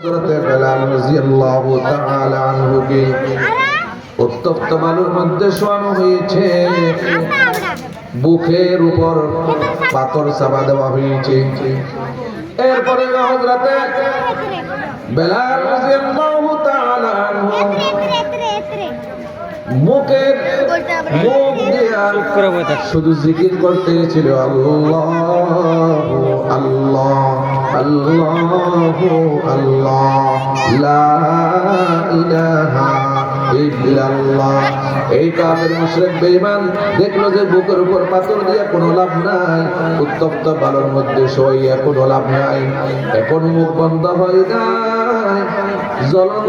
হযরত বেলাল রাদিয়াল্লাহু তাআলা আনহুকে উত্তপ্ত বালুর মধ্যে শোয়ানো হয়েছে, বুকের উপর পাথর চাপা দেওয়া হয়েছে। এরপরে হযরত বেলাল রাদিয়াল্লাহু তাআলা আনহু মুখ দিয়ে শুধু জিকির করতেছিল, আল্লাহু আল্লাহ আল্লাহু আল্লাহ লা ইলাহা ইল্লাল্লাহ। এই কাফের মুশরিক বেঈমান দেখলো যে বুকের উপর পাথর দিয়ে কোনো লাভ নাই, উত্তপ্ত বালুর মধ্যে শুইয়া কোনো লাভ নাই, এখন মুখ বন্ধ হয়ে যায়, জ্বলন্ত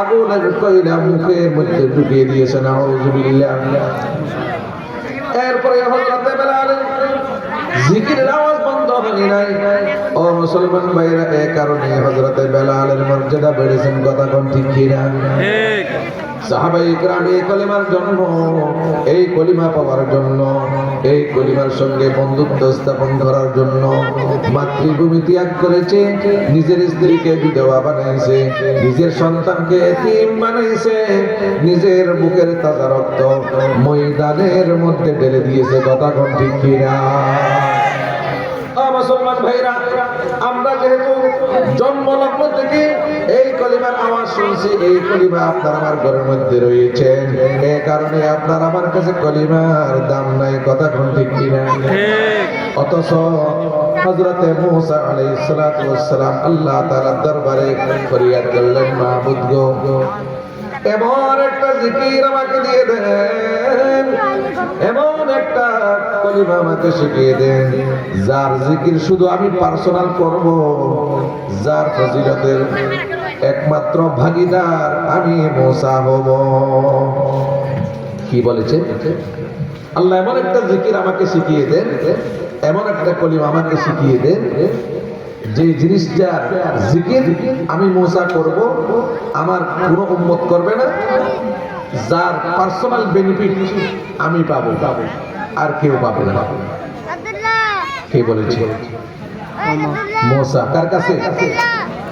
আগুনের কয়লা মুখের মধ্যে ঢুকিয়ে দিয়েছে। নাউযুবিল্লাহ। এরপরে হযরত বেলাল জিকিরের আওয়াজ বন্ধ হয় নাই। ও মুসলমান ভাইরা, এই কারণে হযরত বেলালের মর্যাদা বেড়েছেন। কথা কোন ঠিক কিনা? ঠিক। সাহাবায়ে কেরাম এই কলিমার জন্য, এই কলিমা পাওয়ার জন্য, এই কলিমার সঙ্গে বন্ধুত্ব স্থাপন করার জন্য মাতৃভূমি ত্যাগ করেছে, নিজের স্ত্রীকে বিধবা বানাইছে, নিজের সন্তানকে এতিম বানাইছে, নিজের বুকের তাজা রক্ত ময়দানের মধ্যে ঢেলে দিয়েছে। কথা কোন ঠিক কিনা? মুসলমান ভাইরা, আমরা যেহেতু জন্মলগ্ন থেকে এই কলিমার আওয়াজ শুনছি, এই কলিমা আপনার আমার ঘরের মধ্যে রয়েছে, এই কারণে আপনার আমার কাছে কলিমার দাম নাই। কথা কোন ঠিক কিনা? অথচ হযরত মুসা আলাইহিস সালাতু ওয়াস সালাম আল্লাহ তাআলার দরবারে ফরিয়াদ করলেন, মাবুদ গো, এমন একটা জিকির আমাকে দিয়ে দেন, এমন একটা কলিমা আমাকে শিখিয়ে দেন, যার জিকির শুধু আমি পার্সোনাল করব, যার ফজিলতের একমাত্র ভাগীদার আমি মুসা হব। কি বলেছে? আল্লাহ এমন একটা জিকির আমাকে শিখিয়ে দেন, এমন একটা কলিমা আমাকে শিখিয়ে দেন, যে জিনিসটার জিকির আমি মুসা করব, আমার কোনো উম্মত করবে না, যার পার্সোনাল বেনিফিট আমি পাবো, আর কেউ পাবে না। কে বলেছে? মুসা। কার কাছে?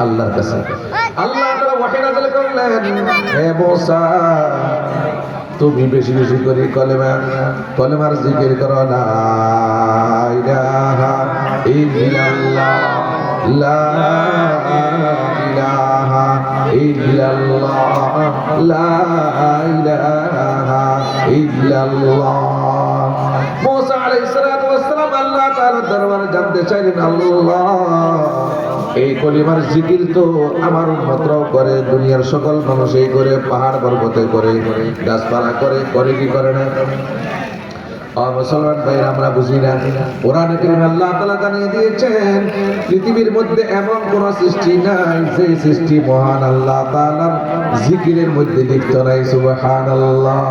আল্লাহর কাছে। আল্লাহ তাআলা ওহী নাযিল করলেন, হে মুসা, তুমি বেশি বেশি করে কলেমার জিকির করো, লা ইলাহা ইল্লাল্লাহ লা ইলাহা ইল্লাল্লাহ লা ইলাহা ইল্লাল্লাহ। মুসা আলাইহিস সালাতু ওয়াস সালাম আল্লাহ তাআলার দরবারে জানতে চাইলেন, আল্লাহ, এই কলিমার জিকির তো আমার উম্মতরাও করে, দুনিয়ার সকল মানুষই করে, পাহাড় পর্বতে করে, গাছপালা করে, করে কি করে না? মুসলমান ভাই, আমরা বুঝি না। কোরআনে কারীমে আল্লাহ তাআলা জানিয়ে দিয়েছেন, পৃথিবীর মধ্যে এমন কোন সৃষ্টি নাই যে সৃষ্টি মহান আল্লাহ তাআলার জিকিরের মধ্যে লিপ্ত নাই। সুবহানাল্লাহ।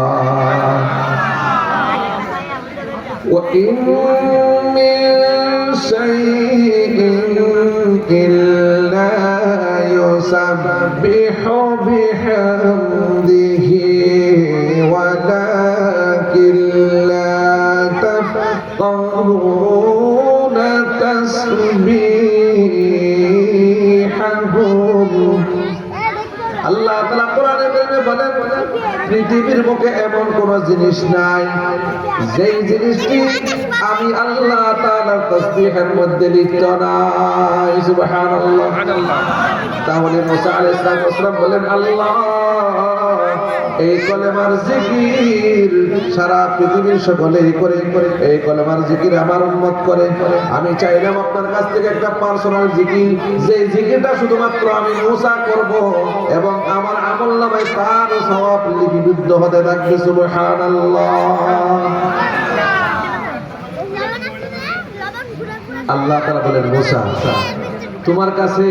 ওয়া ইন মিন শাইইন ইল্লা ইউসাব্বিহু বিহামদিহি ওয়ালাকিন আল্লাহ তাআলা কোরআনে কারীমে বলেন, পৃথিবীর মুখে এমন কোন জিনিস নাই যেই জিনিসটি আমি আল্লাহ তাআলার তাসবিহের মধ্যে লিপ্ত নাই। সুবহানাল্লাহ। তাহলে মুসা আলাইহিস সালাম বলেন, আল্লাহ, এই কলেমার জিকির সারা পৃথিবীর সকলেই করে, এই কলেমার জিকির আমার উম্মত করে। আমি চাইলাম আপনার কাছ থেকে একটা পার্সোনাল জিকির, যে জিকিরটা শুধুমাত্র আমি মুসা করব এবং আমার আমলনামায় তার সওয়াব লিপিবদ্ধ হতে থাকবে। সুবহানাল্লাহ। আল্লাহ তাআলা বলেন, মুসা, তোমার কাছে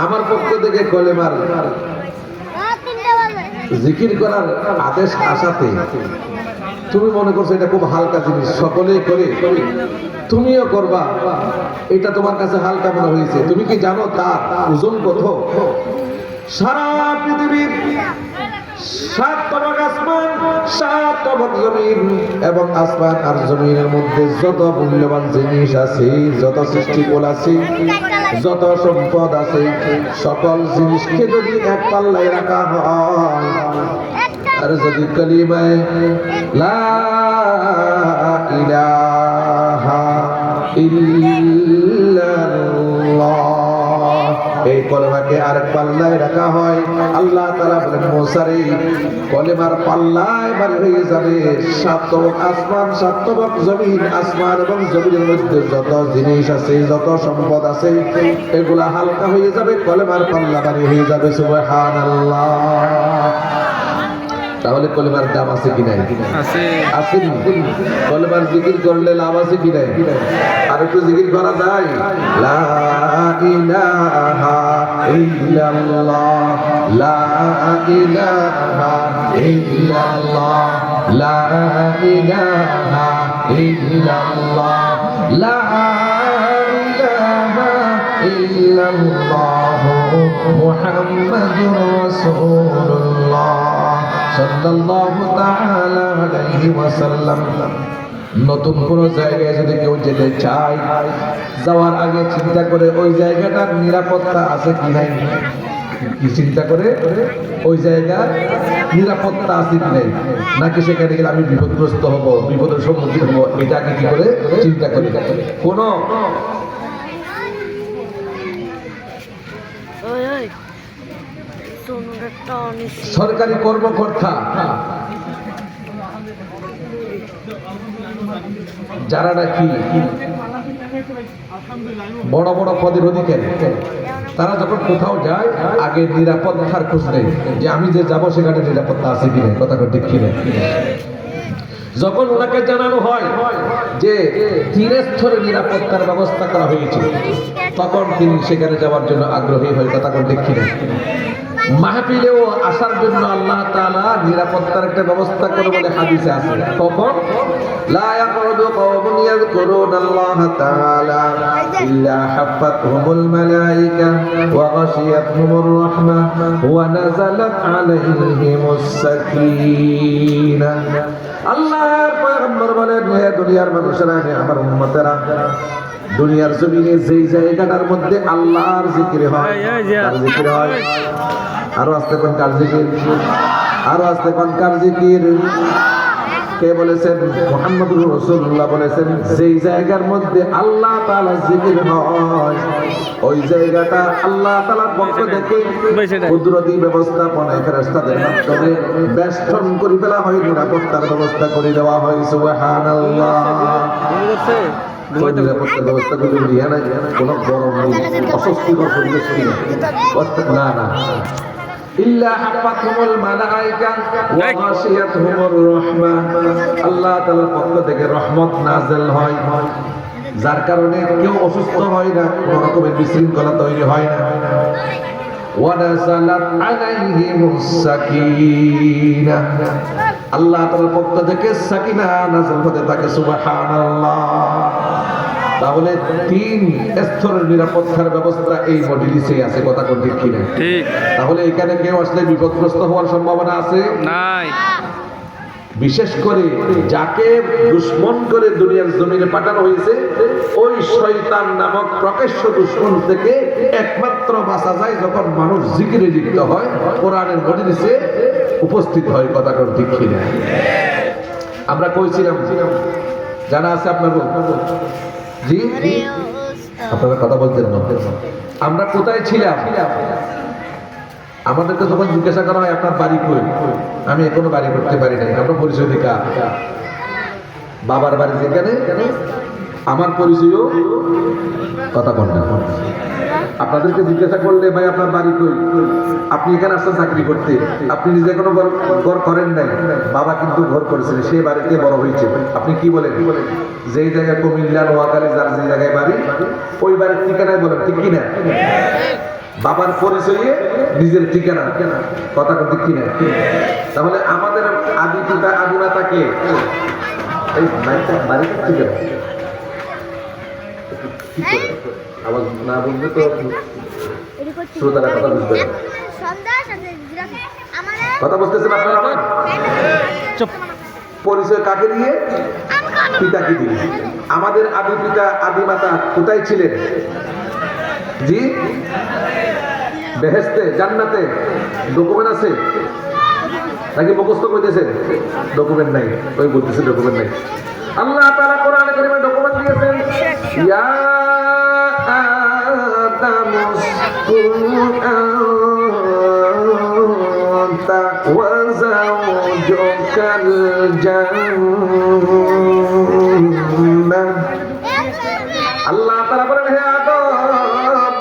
আমার পক্ষ থেকে কলেমার জিকির করার আদেশ আসাতে তুমি মনে করছো এটা খুব হালকা জিনিস, সকলেই করে, তুমিও করবা, এটা তোমার কাছে হালকা মনে হয়েছে। তুমি কি জানো তার ওজন কত? সারা পৃথিবীর সাত তবক আসমান, সাত তবক জমিন, এবং আসমান আর জমিনের মধ্যে যত মূল্যবান জিনিস আছে, যত সৃষ্টিকুল আছে, যত সম্পদ আছে, সকল জিনিসকে যদি এক পাল্লায় রাখা হয়, আর যদি কালিমায়ে লা ইলাহা ইল্লাল্লাহ এই কলেমাকে আরেক পাল্লায় রাখা হয়, আল্লাহ তাআলা বলেন মুসা রে কলেমার পাল্লায় ভারী হয়ে যাবে সাত তবক আসমান, সাত তবক জমিন, আসমান এবং জমিনের মধ্যে যত জিনিস আছে, যত সম্পদ আছে, এগুলা হালকা হয়ে যাবে, কলেমার পাল্লা ভারী হয়ে যাবে। সুবহানাল্লাহ। তাহলে কলেমার দাম আছে কি নাই? আছে। কলেমার জিকির করলে লাভ আছে কি নাই? আর একটু জিকির করা যায়, লা ইলাহা ইল্লাল্লাহ, লা ইলাহা ইল্লাল্লাহ, লা ইলাহা ইল্লাল্লাহ, লা ইলাহা ইল্লাল্লাহ মুহাম্মাদুর রাসূলুল্লাহ সাল্লাল্লাহু তাআলা আলাইহি ওয়াসাল্লাম। নতুন কোন জায়গায় যদি কেউ যেতে চায়, যাওয়ার আগে চিন্তা করে ওই জায়গাটার নিরাপত্তা আছে কি নাই, কি চিন্তা করে ওই জায়গার নিরাপত্তা আছে কি নাই, নাকি সেখানে গেলে আমি বিপদগ্রস্ত হব, বিপদের সম্মুখীন হব, এটা আগে কি করে চিন্তা করে। কোন সরকারি কর্মকর্তা যারা নাকি বড় বড় পদের অধিকারী, তারা যখন কোথাও যায় আগে নিরাপত্তার খোঁজ নেই, যে আমি যে যাবো সেখানে নিরাপত্তা আছে কিনা, কথা ঠিক কিনা। যখন ওনাকে জানানো হয় যে 3 স্তরের নিরাপত্তার ব্যবস্থা করা হয়েছে, তখন তিনি সেখানে যাওয়ার জন্য আগ্রহী হয়, কথা ঠিক কিনা। মাহফিলেও আসার জন্য আল্লাহ তাআলা নিরাপত্তার একটা ব্যবস্থা করে বলে হাদিসে আছে। তখন লা ইয়াকুদু কওমুন ইয়াযকুরুনাল্লাহা তাআলা ইল্লা হাফাতহুমুল মালায়েকা ওয়া গাশিয়াতহুমুর রাহমাহ ওয়া নাযালাত আলাইহিমুস সাকিনাহ। আল্লাহর পয়গম্বর বলেন, হে দুনিয়ার মানুষেরা, হে আমার উম্মতেরা, দুনিয়ার জমিনে যেই জায়গাটার মধ্যে আল্লাহর জিকির হয়, তার জিকির হয়, আরো আস্তে কোন কার জিকির, আরো আস্তে কোন কার জিকির, কে বলেছেন? মুহাম্মদুর রাসূলুল্লাহ বলেছেন, যেই জায়গার মধ্যে আল্লাহ তাআলা জিকির হয়, ওই জায়গাটা আল্লাহ তাআলার পক্ষ থেকে কুদরতি ব্যবস্থাপনায় ফেরেশতাদের মাধ্যমে বেষ্টন করে ফেলা হয়, নিরাপত্তার ব্যবস্থা করে দেওয়া হয়। সুবহানাল্লাহ। নিরাপত্তার ব্যবস্থা করে দিয়া না, কোন গরম নেই, অস্বস্তিকর পরিবেশ নেই, না না। ইল্লা হাফাতহুমুল মালায়েকা ওয়া গাশিয়াতহুমুর রাহমাহ, আল্লাহ তাআলার পক্ষ থেকে রহমত নাযিল হয়, যার কারণে কেউ অসুস্থ হয় না, কোনো রকমের বিশৃঙ্খলা তৈরি হয় না। ওয়া নাযালাত আলাইহিমুস সাকিনাহ, আল্লাহ তাআলার পক্ষ থেকে সাকিনা নাযিল হতে থাকে। সুবহানাল্লাহ। তাহলে 3 স্তরের নিরাপত্তার ব্যবস্থা এই মজলিসে আছে, কথা কোন ঠিক কিনা? ঠিক। তাহলে এখানে কেউ আসলে বিপদগ্রস্ত হওয়ার সম্ভাবনা আছে নাই। বিশেষ করে যাকে দুশমন করে দুনিয়ার জমিনে পাঠানো হয়েছে, ওই শয়তান নামক প্রকাশ্য দুশমন থেকে একমাত্র বাঁচা যায় যখন মানুষ জিকিরে লিপ্ত হয়, কোরআনের মজলিসে উপস্থিত হয়, কথা কোন ঠিক কিনা? আমরা কইছিলাম, জানা আছে আপনার? জি, আপনারা কথা বলতেন না। আমরা কোথায় ছিলাম? আমাদেরকে যখন জিজ্ঞাসা করা হয় আপনার বাড়ি কই, আমি এখনো বাড়ি করতে পারি নাই। আমরা পরিচয় দিই কার? বাবার বাড়ি যেখানে, আমার পরিচয়ও কথা বল না। আপনাদেরকে জিজ্ঞাসা করলে ভাই আপনার বাড়ি কই, আপনি এখানে আসছেন চাকরি করতে, আপনি নিজে কোনো ঘর করেন নাই, বাবা কিন্তু ঘর করেছেন, সেই বাড়িতে বড় হয়েছে, আপনি কি বলেন? যেই জায়গায় কুমিল্লা, নোয়াখালী, যার যে জায়গায় বাড়ি, ওই বাড়ির ঠিকানায় বলেন, ঠিক কিনা? বাবার পরিচয়ে নিজের ঠিকানা, কথা ঠিক কিনা? তাহলে আমাদের আদি পিতা আদিমাতাকে এই বাড়িতে ঠিকানা আওয়াজ না বলবে তো শ্রোতারা কথা বুঝবে না। কথা বুঝতেছেন আপনারা? আমার চুপ। পরিচয় কাকে দিয়ে? পিতাকে দিয়ে। আমাদের আদি পিতা আদি মাতা কোথায় ছিলেন? জি, বেহেশতে, জান্নাতে। ডকুমেন্ট আছে নাকি মুখস্থ করতেছেন? ডকুমেন্ট নাই, ওই বলতেছে ডকুমেন্ট নাই। আল্লাহ তাআলা কোরআনে কারীমে ডকুমেন্ট দিয়েছেন, ইয়া আদামু আনতা ওয়া যাওজুকাল জান্নাহ। আল্লাহ তাআলা বলেন, হে আদম,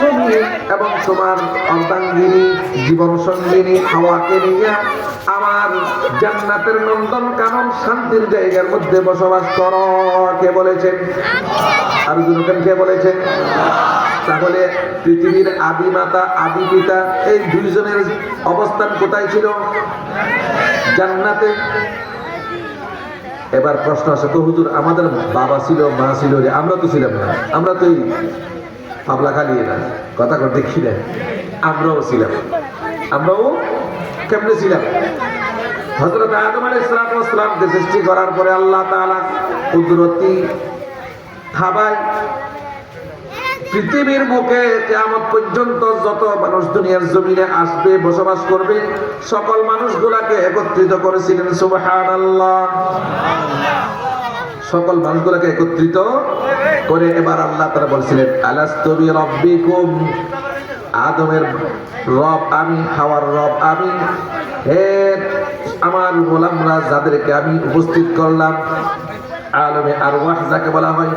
তুমি এবং তোমার অর্ধাঙ্গিনী জীবন সঙ্গিনী হাওয়াকে নিয়ে আমার জান্নাতের নন্দন কানন শান্তির জায়গার মধ্যে বসবাস করো। কে বলেছেন? আর দুজন কে বলেছেন? তাহলে পৃথিবীর আদি মাতা আদি পিতা এই দুইজনের অবস্থান কোথায় ছিল? জান্নাতে। এবার প্রশ্ন আসে, তো হুজুর আমাদের বাবা ছিল মা ছিল, যে আমরা তো ছিলাম না, আমরা তো এই পাবলা খালিয়ে না, কথা কথা দেখি না, আমরাও ছিলাম। আমরাও কেমনে ছিলাম? হযরত আদম আলাইহিস সালামকে সৃষ্টি করার পরে আল্লাহ তাআলা কুদরতি খাবায় পৃথিবীর বুকে কিয়ামত পর্যন্ত যত মানুষ দুনিয়ার জমিনে আসবে, বসবাস করবে, সকল মানুষগুলাকে একত্রিত করেছিলেন। সুবহানাল্লাহ। সকল মানুষগুলোকে একত্রিত করে এবার আল্লাহ তাআলা বলছিলেন, আলাস্তু বিরাব্বিকুম, আদমের রব আমি, হাওয়ার রব আমি। হে আমার গোলামরা, যাদেরকে আমি উপস্থিত করলাম, আলমে আরওয়াহ যাকে বলা হয়,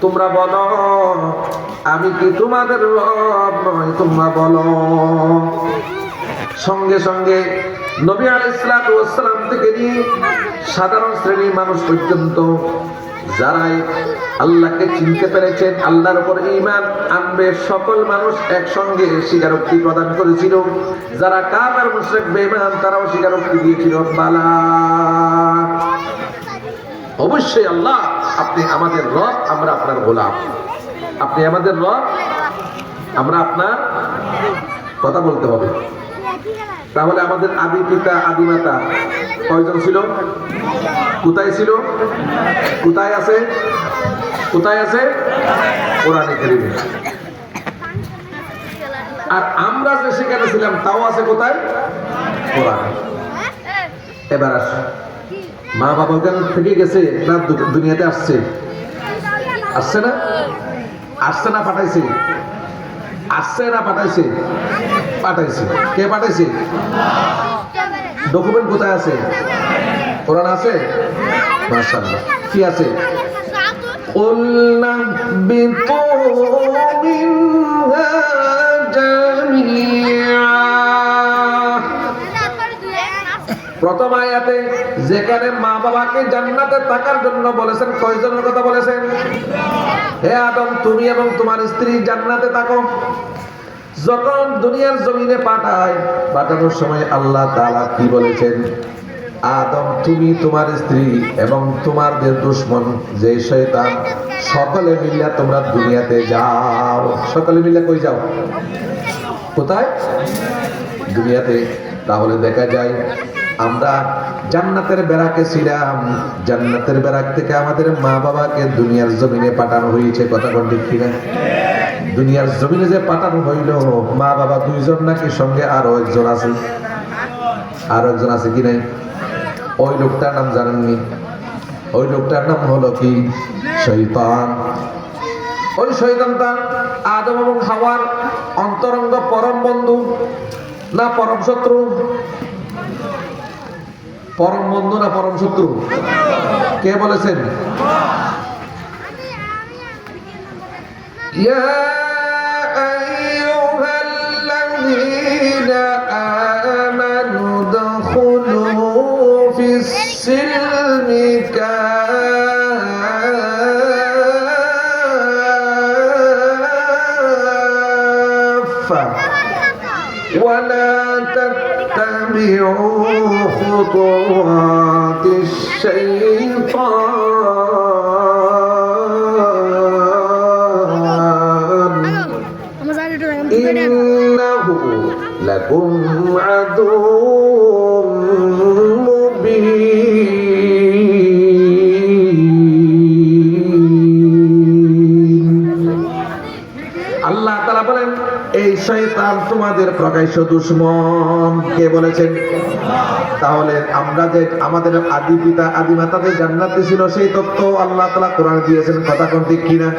তোমরা বলো আমি কি তোমাদের রব নয়? তোমরা বলো। সঙ্গে সঙ্গে নবী আলাইহিস সালাম থেকে নিয়ে সাধারণ শ্রেণীর মানুষ পর্যন্ত যারাই আল্লাহকে চিনতে পেরেছেন, আল্লাহর উপর ঈমান আনবে, সকল মানুষ একসঙ্গে স্বীকারোক্তি প্রদান করেছিল। যারা কাফের মুশরিক বেঈমান তারাও স্বীকারোক্তি দিয়েছিল, বালা, অবশ্যই আল্লাহ আপনি আমাদের রব, আমরা আপনার গোলাম। আপনি আমাদের রব, আমরা আপনার। কথা বলতে হবে। তাহলে আমাদের আদি পিতা আদি মাতা কয়জন ছিল? কোথায় ছিল? কোথায় আছে? কোথায় আছে? কোরআনে কারীমে। আর আমরা যে সেখানে ছিলাম তাও আছে কোথায়? কোরআনে। এবার আসো, মা বাবা ওখান থেকে গেছে না দুনিয়াতে আসছে? আসছে না? আসছে না পাঠাইছে? আসছে না পাঠাইছে? পাঠাইছে। কে পাঠাইছে? ডকুমেন্ট কোথায় আছে? কোরআন আছে? মাশাআল্লাহ। কি আছে? কুলনা বিতু মিনহা জামিআ। প্রথম আয়াতে যেখানে মা বাবাকে জান্নাতে থাকার জন্য বলেছেন, কয়জনের কথা বলেছেন? হে আদম, তুমি এবং তোমার স্ত্রী জান্নাতে থাকো। যখন দুনিয়ার জমিনে পাঠানোর সময় আল্লাহ তাআলা কি বলেছেন? আদম, তুমি, তোমার স্ত্রী এবং তোমাদের দুশমন যে শয়তান, সকলে মিলে তোমরা দুনিয়াতে যাও। সকলে মিলে কই যাও? কোথায়? দুনিয়াতে। তাহলে দেখা যায় আমরা জান্নাতের বেড়াকে ছিলাম, জান্নাতের বেড়াক থেকে আমাদের মা বাবাকে দুনিয়ার জমিনে পাঠানো হয়েছে। কথা কোন ঠিক কিনা? দুনিয়ার জমিনে যে পাঠানো হইল, মা বাবা দুইজন নাকি সঙ্গে আরো একজন আছে? আরো একজন আছে কি নাই? ওই লোকটার নাম জানেননি? ওই লোকটার নাম হলো কি? শয়তান। ওই শয়তানটা আদম এবং হাওয়ার অন্তরঙ্গ পরম বন্ধু না পরম শত্রু? পরম বন্ধু না পরম শত্রু? কে বলেছেন? ইয়া আইয়ুহাল্লাযীনা আমানু দুখুলু ফিস-সিলমি কাফা ওয়া লা تتبعوا خطوات الشيطان إنه ইন্নাহু লাকুম আদুউম মুবিন। আল্লাহ তাআলা বলেন এই শয়তান তোমাদের প্রকাশ্য দুশমন। কে বলেছেন? তাহলে আমরা যে আমাদের আদি পিতা আদি মাতাদের জান্নাতে ছিল সেই তথ্য আল্লাহ তাআলা কোরআনে দিয়েছেন, কথা কোন ঠিক কিনা?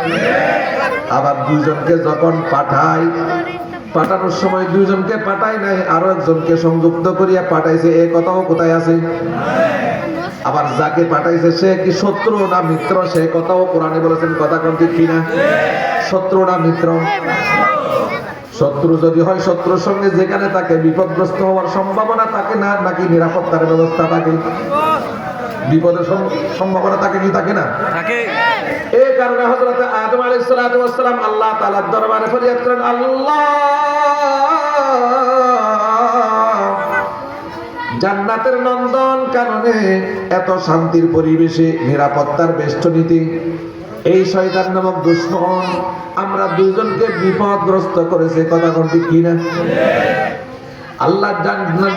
আবার দুইজনকে যখন পাঠানোর সময় দুইজনকে পাঠায় নাই, আরো একজনকে সংযুক্ত করিয়া পাঠাইছে, এই কথাও কোথায় আছে? আবার যাকে পাঠাইছে সে কি শত্রু না মিত্র, সে কথাও কোরআনে বলেছেন, কথা কোন ঠিক কিনা? শত্রু না মিত্র? শত্রু যদি হয় শত্রুর সঙ্গে যেখানে তাকে বিপদগ্রস্ত হওয়ার সম্ভাবনা থাকে না, নাকি নিরাপত্তার ব্যবস্থা থাকে? বিপদের সম্ভাবনা থাকে কি থাকে না? থাকে। এই কারণে হযরত আদম আলাইহিস সালাতু ওয়াস সালাম আল্লাহ তাআলার দরবারে ফরিয়াদ করেন, আল্লাহ জান্নাতের নন্দন কাননে এত শান্তির পরিবেশে নিরাপত্তার বেষ্টনীতে এই শয়তান নামক দুশমন আমরা দুইজনকে বিপদগ্রস্ত করেছে, কথা কোন ঠিক কিনা? আল্লাহ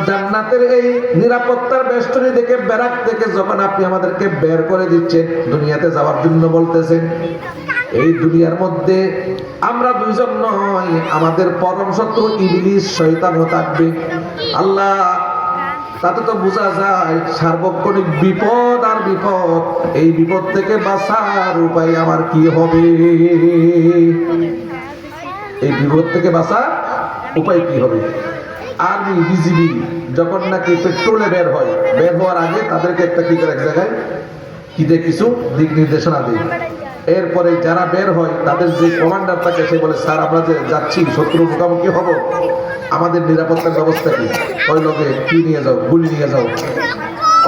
জান্নাতের এই নিরাপত্তার বেষ্টনী থেকে ব্যারাক থেকে যখন আপনি আমাদেরকে বের করে দিচ্ছেন, দুনিয়াতে যাওয়ার জন্য বলতেছেন, এই দুনিয়ার মধ্যে আমরা দুইজন নয়, আমাদের পরম শত্রু ইবলিস শয়তানও থাকবে। আল্লাহ তাতে তো বোঝা যায় সার্বক্ষণিক বিপদ আর বিপদ। এই বিপদ থেকে বাঁচার উপায় আমার কি হবে? এই বিপদ থেকে বাঁচার উপায় কি হবে? আর্মি বিজিবি যখন নাকি পেট্রোলে বের হয়, বের হওয়ার আগে তাদেরকে একটা কি করে এক জায়গায় কি দিয়ে কিছু দিক নির্দেশনা দেয়। এরপরে যারা বের হয় তাদের যে কমান্ডার থাকে সে বলে, স্যার আমরা যে যাচ্ছি শত্রুর মুখোমুখি হব, আমাদের নিরাপত্তার ব্যবস্থা কি? ওই লোকে কি নিয়ে যাও, গুলি নিয়ে যাও,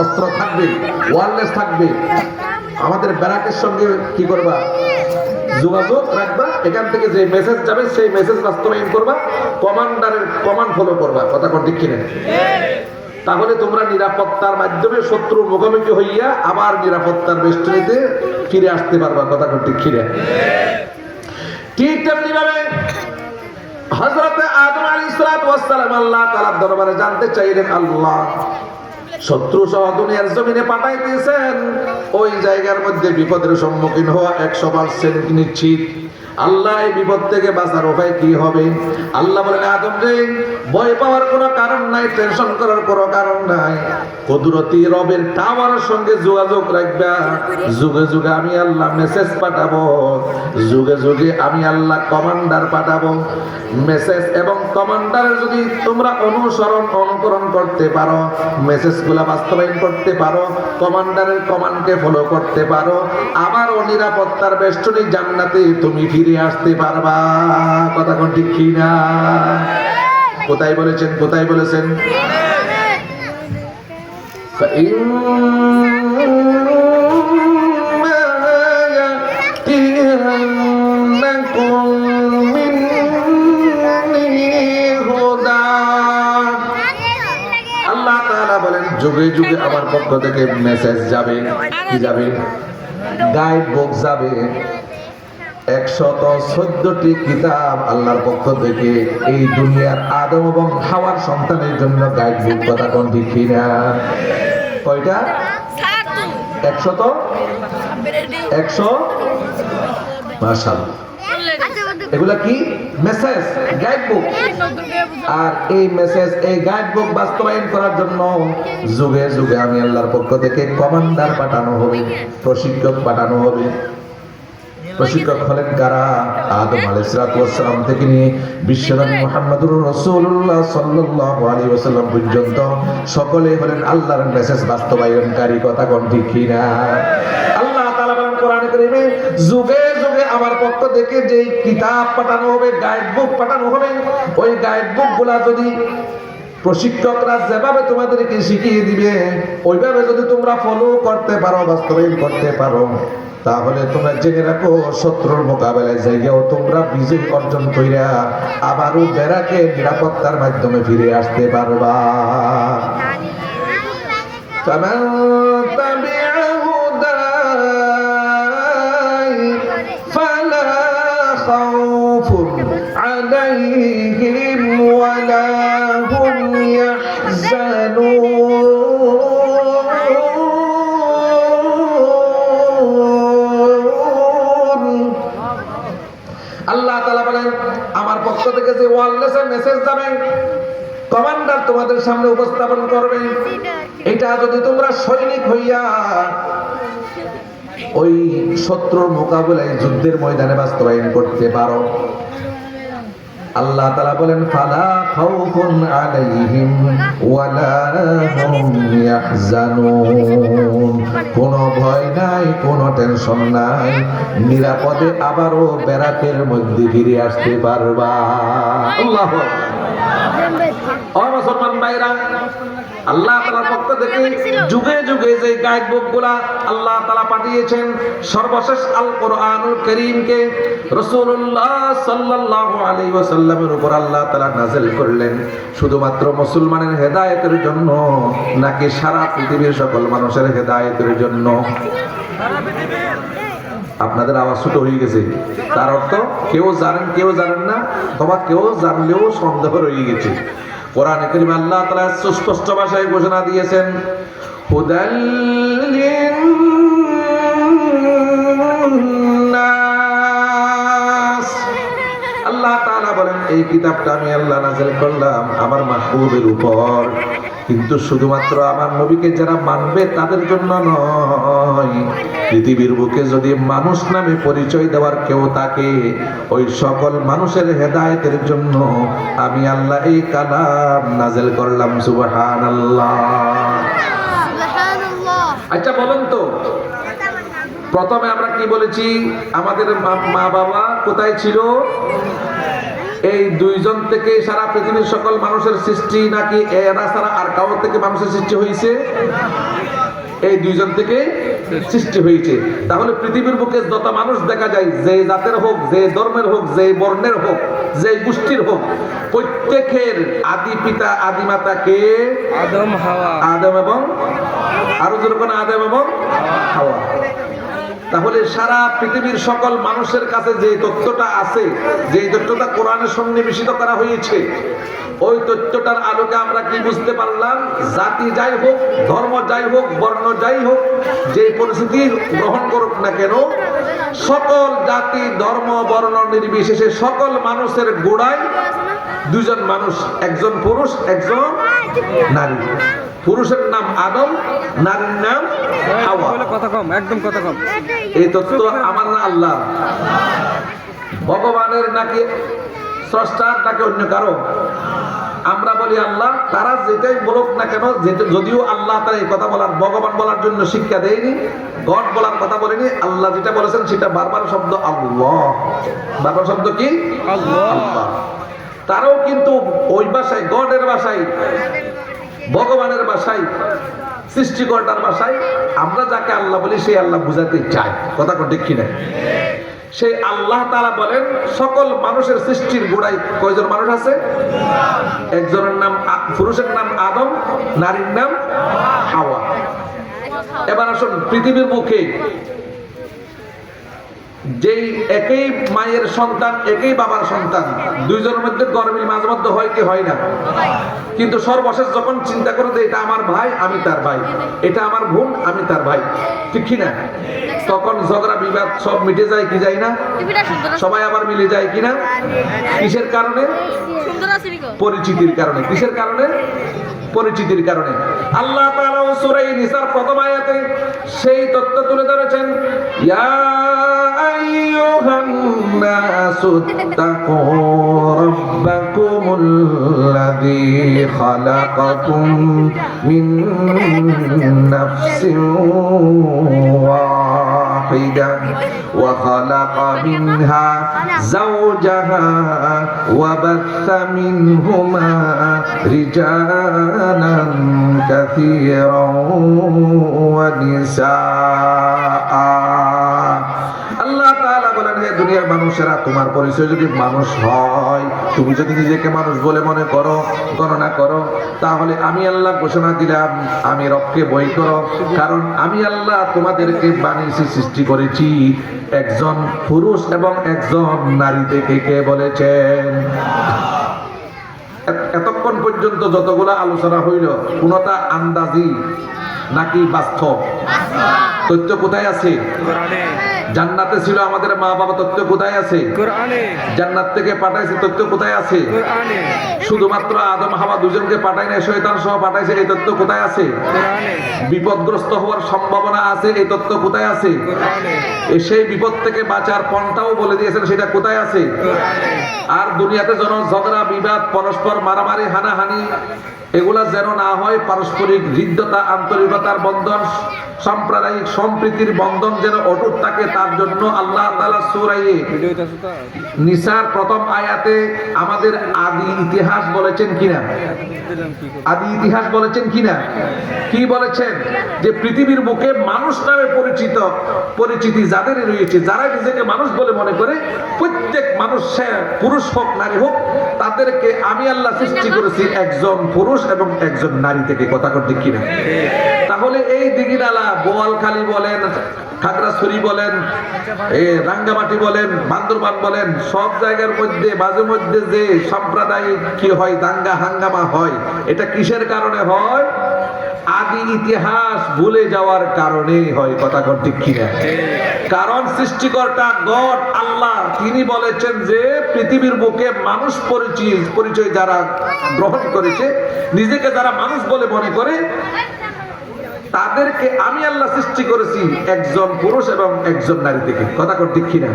অস্ত্র থাকবে, ওয়্যারলেস থাকবে, আমাদের ব্যারাকের সঙ্গে কি করবা? যোগাযোগ রাখবা, এখান থেকে যে মেসেজ যাবে সেই মেসেজ বাস্তবায়ন করবা, কমান্ডারের কমান্ড ফলো করবা, কথা কোন ঠিক কিনা? তাহলে তোমরা নিরাপত্তার মাধ্যমে শত্রুর মুখোমুখি হইয়া আবার নিরাপত্তার বেষ্টনীতে ফিরে আসতে পারবা, কথা কোন ঠিক কিনা? ঠিক তেমনি ভাবে হযরত আদম আলাইহিস সালাতু ওয়াস সালাম আল্লাহ তাআলার দরবারে জানতে চাইলেন, আল্লাহ শত্রু সহ দুনিয়ার জমিনে পাঠাইতেছেন, ওই জায়গার মধ্যে বিপদের সম্মুখীন হওয়া 100% নিশ্চিত। আল্লাহ এই বিপদ থেকে বাঁচার উপায় কি হবে? আল্লাহ বলেন, আদম রে ভয় পাওয়ার কোনো কারণ নাই, টেনশন করার কোনো কারণ নাই। কুদরতি রবের টাওয়ারের সঙ্গে যোগাযোগ রাখবা, যুগে যুগে আমি আল্লাহ মেসেজ পাঠাবো, যুগে যুগে আমি আল্লাহ কমান্ডার পাঠাবো। মেসেজ এবং কমান্ডারের যদি তোমরা অনুকরণ করতে পারো, মেসেজগুলো বাস্তবায়ন করতে পারো, কমান্ডারের কমান্ডকে ফলো করতে পারো, আবারও নিরাপত্তার বেষ্টনী জান্নাতে তুমি ফিরে আসতে পারবা, কথা কোন ঠিক কিনা? কোথায় বলেছেন? কোথায় বলেছেন? আল্লাহ তাআলা বলেন, যুগে যুগে আমার পক্ষ থেকে মেসেজ যাবে। কি যাবে? গাইড বুক যাবে। 114টি কিতাব আল্লাহর পক্ষ থেকে এই দুনিয়ার আদম এবং হাওয়ার সন্তানের জন্য গাইড বুক, কথা কোন ঠিক কিনা? কয়টা? 100 মাশাআল্লাহ। এগুলা কি? Message, guide book. আর এই মেসেজ, এই গাইড বুক বাস্তবায়ন করার জন্য যুগে যুগে আমি আল্লাহর পক্ষ থেকে কমান্ডার পাঠানো হবে, প্রশিক্ষক পাঠানো হবে। প্রশিক্ষক হলেন কারা? আদম আলাইহিস সালাম থেকে নিয়ে বিশ্বনবী মুহাম্মদুর রাসূলুল্লাহ সাল্লাল্লাহু আলাইহি ওয়াসাল্লাম পর্যন্ত সকলে হলেন আল্লাহর মেসেজ বাস্তবায়নকারী, কথা কোন ঠিক কিনা? আল্লাহ তাআলা বলেন কোরআনে কারীমে, যুগে যুগে আমার পক্ষ থেকে যেই কিতাব পাঠানো হবে, গাইড বুক পাঠানো হবে, ওই গাইড বুকগুলা যদি প্রশিক্ষকরা যেভাবে তোমাদেরকে শিখিয়ে দিবে ওইভাবে যদি তোমরা ফলো করতে পারো, বাস্তবায়ন করতে পারো, তাহলে তোমরা জেনে রাখো শত্রুর মোকাবেলায় জায়গাও তোমরা বিজয় অর্জন কইরা আবারও বেরাকে নিরাপত্তার মাধ্যমে ফিরে আসতে পারবা। ফামান তাবিআ হুদাই ফালা খাউফুন আলাইহিম মেসেজ যাবে, কমান্ডার তোমাদের সামনে উপস্থাপন করবে। এটা যদি তোমরা সৈনিক হইয়া ওই শত্রুর মোকাবিলায় যুদ্ধের ময়দানে বাস্তবায়ন করতে পারো, আল্লাহ তাআলা বলেন ফালা খাউফুন আলাইহিম ওয়ালা হুম ইয়াহজানুন, কোনো ভয় নাই, কোনো টেনশন নাই, নিরাপদে আবারও ব্যারাকের মধ্যে ফিরে আসতে পারবা। আল্লাহু আকবার। মুসলমান ভাইরা, আল্লাহ তাআলার পক্ষ থেকে যুগে যুগে যে গাইড বুকগুলা আল্লাহ তাআলা পাঠিয়েছেন, সর্বশেষ আল কোরআনুল কারীমকে রাসূলুল্লাহ সাল্লাল্লাহু আলাইহি ওয়াসাল্লামের উপর আল্লাহ তাআলা নাযিল করলেন শুধুমাত্র মুসলমানের হেদায়েতের জন্য নাকি সারা পৃথিবীর সকল মানুষের হেদায়েতের জন্য? আপনাদের আওয়াজ ছোট হয়ে গেছে, তার অর্থ কেউ জানেন কেউ জানেন না, অথবা কেউ জানলেও সন্দেহ রয়ে গেছে। কোরআনে কারীমে আল্লাহ তাআলা সুস্পষ্ট ভাষায় ঘোষণা দিয়েছেন হুদাল লিন্নাস। আল্লাহ তাআলা বলেন এই কিতাবটা আমি আল্লাহ নাযিল করলাম আমার মাহবুবের উপর, কিন্তু শুধুমাত্র আমার নবীকে যারা মানবে তাদের জন্য নয়, পৃথিবীর বুকে যদি মানুষ নামে পরিচয় দেওয়ার কেউ থাকে ওই সকল মানুষের হেদায়েতের জন্য আমি আল্লাহ এই কালাম নাযিল করলাম। সুবহানাল্লাহ। আচ্ছা বলেন তো, প্রথমে আমরা কি বলেছি? আমাদের মা বাবা কোথায় ছিল? এই দুইজন থেকে সারা পৃথিবীর সকল মানুষের সৃষ্টি, নাকি এরা ছাড়া আর কারো থেকে মানুষের সৃষ্টি হয়েছে? এই দুইজন থেকে সৃষ্টি হয়েছে। তাহলে পৃথিবীর বুকে যত মানুষ দেখা যায়, যে জাতের হোক, যে ধর্মের হোক, যে বর্ণের হোক, যে গোষ্ঠীর হোক, প্রত্যেকের আদি পিতা আদি মাতা কে? আদম হাওয়া। আদম এবং আরো যেরকম আদম এবং হাওয়া। তাহলে সারা পৃথিবীর সকল মানুষের কাছে যে তথ্যটা আছে, যে তথ্যটা কোরআনের সন্নিবেশিত করা হয়েছে, ওই তথ্যটার আলোকে আমরা কি বুঝতে পারলাম? জাতি যাই হোক, ধর্ম যাই হোক, বর্ণ যাই হোক, যে পরিস্থিতি গ্রহণ করুক না কেন, সকল জাতি ধর্ম বর্ণ নির্বিশেষে সকল মানুষের গোড়ায় দুজন মানুষ, একজন পুরুষ একজন নারী। পুরুষের নাম আদম, নারীর নাম হাওয়া। কথা কম, একদম কথা কম। এই তথ্য আমার না আল্লাহ? ভগবানের নাকি স্রষ্টার নাকি অন্য কারো? আমরা বলি আল্লাহ। তারা যেটাই বলুক না কেন, যদিও আল্লাহ তারা এই কথা বলার, ভগবান বলার জন্য শিক্ষা দেয়নি, গড বলার কথা বলেনি, আল্লাহ যেটা বলেছেন সেটা বারবার শব্দ আল্লাহ। বারবার শব্দ কি? আল্লাহ। তারাও কিন্তু ওই ভাষায়, গডের ভাষায়, ভগবানের ভাষায়, সৃষ্টিকর্তার ভাষায় আমরা যাকে আল্লাহ বলি সেই আল্লাহ বুঝাতে চাই। কথা কোন ঠিক কিনা? সেই আল্লাহ তাআলা বলেন সকল মানুষের সৃষ্টির গোড়ায় কয়জন মানুষ আছে? একজনের নাম, পুরুষের নাম আদম, নারীর নাম হাওয়া। এবার আসুন, পৃথিবীর মুখে যেই একই মায়ের সন্তান, একই বাবার সন্তান, দুইজনের মধ্যে গরমিল মাঝে মধ্যে হয় কি হয় না? কিন্তু সর্বশেষ যখন চিন্তা করে যে এটা আমার ভাই, আমি তার ভাই, এটা আমার বোন, আমি তার ভাই, ঠিক কিনা? তখন ঝগড়া বিবাদ সব মিটে যায় কি যায় না? সবাই আবার মিলে যায় কিনা? কিসের কারণে? পরিচিতির কারণে। কিসের কারণে? পরিচিতির কারণে। আল্লাহ তাআলা সূরা নিসার প্রথম আয়াতে সেই তথ্য তুলে ধরেছেন, ইয়া আইয়ুহান নাসু তাকু রাব্বাকুমুল্লাযী খালাকাকুম মিন নাফসিন ওয়াহিদা ওয়া খালাকা মিনহা যাওজাহা ওয়া বাথা মিনহুমা রিজালান কাসীরান ওয়া নিসাআ। আল্লাহ তাআলা বলেন, হে দুনিয়ার মানুষেরা, তোমার পরিচয় যদি মানুষ হয়, তুমি যদি নিজেকে মানুষ বলে মনে করো, গণনা করো, তাহলে আমি আল্লাহ ঘোষণা দিলাম আমি রবকে ভয় করো, কারণ আমি আল্লাহ তোমাদেরকে বানিয়েছি, সৃষ্টি করেছি একজন পুরুষ এবং একজন নারী থেকে। কে বলেছেন? এতক্ষণ পর্যন্ত যতগুলা আলোচনা হইল, কোনটা আন্দাজি নাকি বাস্তব? তথ্য কোথায় আছে? জান্নাতে ছিল আমাদের মা বাবা, তথ্য কোথায় আছে? কোরআনে। জান্নাত থেকে পাঠাইছে, তথ্য কোথায় আছে? কোরআনে। শুধুমাত্র আদম হাওয়া দুজনকে পাঠায় না, শয়তান সহ পাঠাইছে, এই তথ্য কোথায় আছে? কোরআনে। বিপদগ্রস্ত হওয়ার সম্ভাবনা আছে, এই তথ্য কোথায় আছে? কোরআনে। সেই বিপদ থেকে বাঁচার পন্থাও বলে দিয়েছেন, সেটা কোথায় আছে? কোরআনে। আর দুনিয়াতে যেন ঝগড়া বিবাদ, পরস্পর মারামারি, হানাহানি এগুলা যেন না হয়, পারস্পরিক হৃদ্যতা, আন্তরিকতার বন্ধন, সাম্প্রদায়িক সম্প্রীতির বন্ধন যেন অটুট থাকে, তার জন্য আল্লাহ তাআলা সূরা নিসার প্রথম আয়াতে আমাদের আদি ইতিহাস বলেছেন কিনা? আদি ইতিহাস বলেছেন কিনা? কি বলেছেন? যে পৃথিবীর বুকে মানুষ নামে পরিচিতি যাদের রয়েছে, যারা নিজেকে মানুষ বলে মনে করে, প্রত্যেক মানুষ, পুরুষ হোক নারী হোক, তাদেরকে আমি আল্লাহ সৃষ্টি করেছি একজন পুরুষ এবং একজন নারী থেকে। কথা ঠিক কিনা? তাহলে এই দিঘিনালা, বোয়ালখালী বলেন, খাগড়াছড়ি বলেন, রাঙ্গামাটি বলেন, বান্দরবান বলেন, সব জায়গার মধ্যে মাঝে মধ্যে যে সাম্প্রদায়িক কি হয়, দাঙ্গা হাঙ্গামা হয়, এটা কিসের কারণে হয়? আদি ইতিহাস ভুলে যাওয়ার কারণে হয়। কথা ঠিক কিনা? কারণ সৃষ্টিকর্তা গড আল্লাহ তিনি বলেছেন যে পৃথিবীর বুকে মানুষ পরিচয় যারা গ্রহণ করেছে, নিজেকে যারা মানুষ বলে মনে করে, তাদেরকে আমি আল্লাহ সৃষ্টি করেছি একজন পুরুষ এবং একজন নারী থেকে। কথা ঠিক কিনা?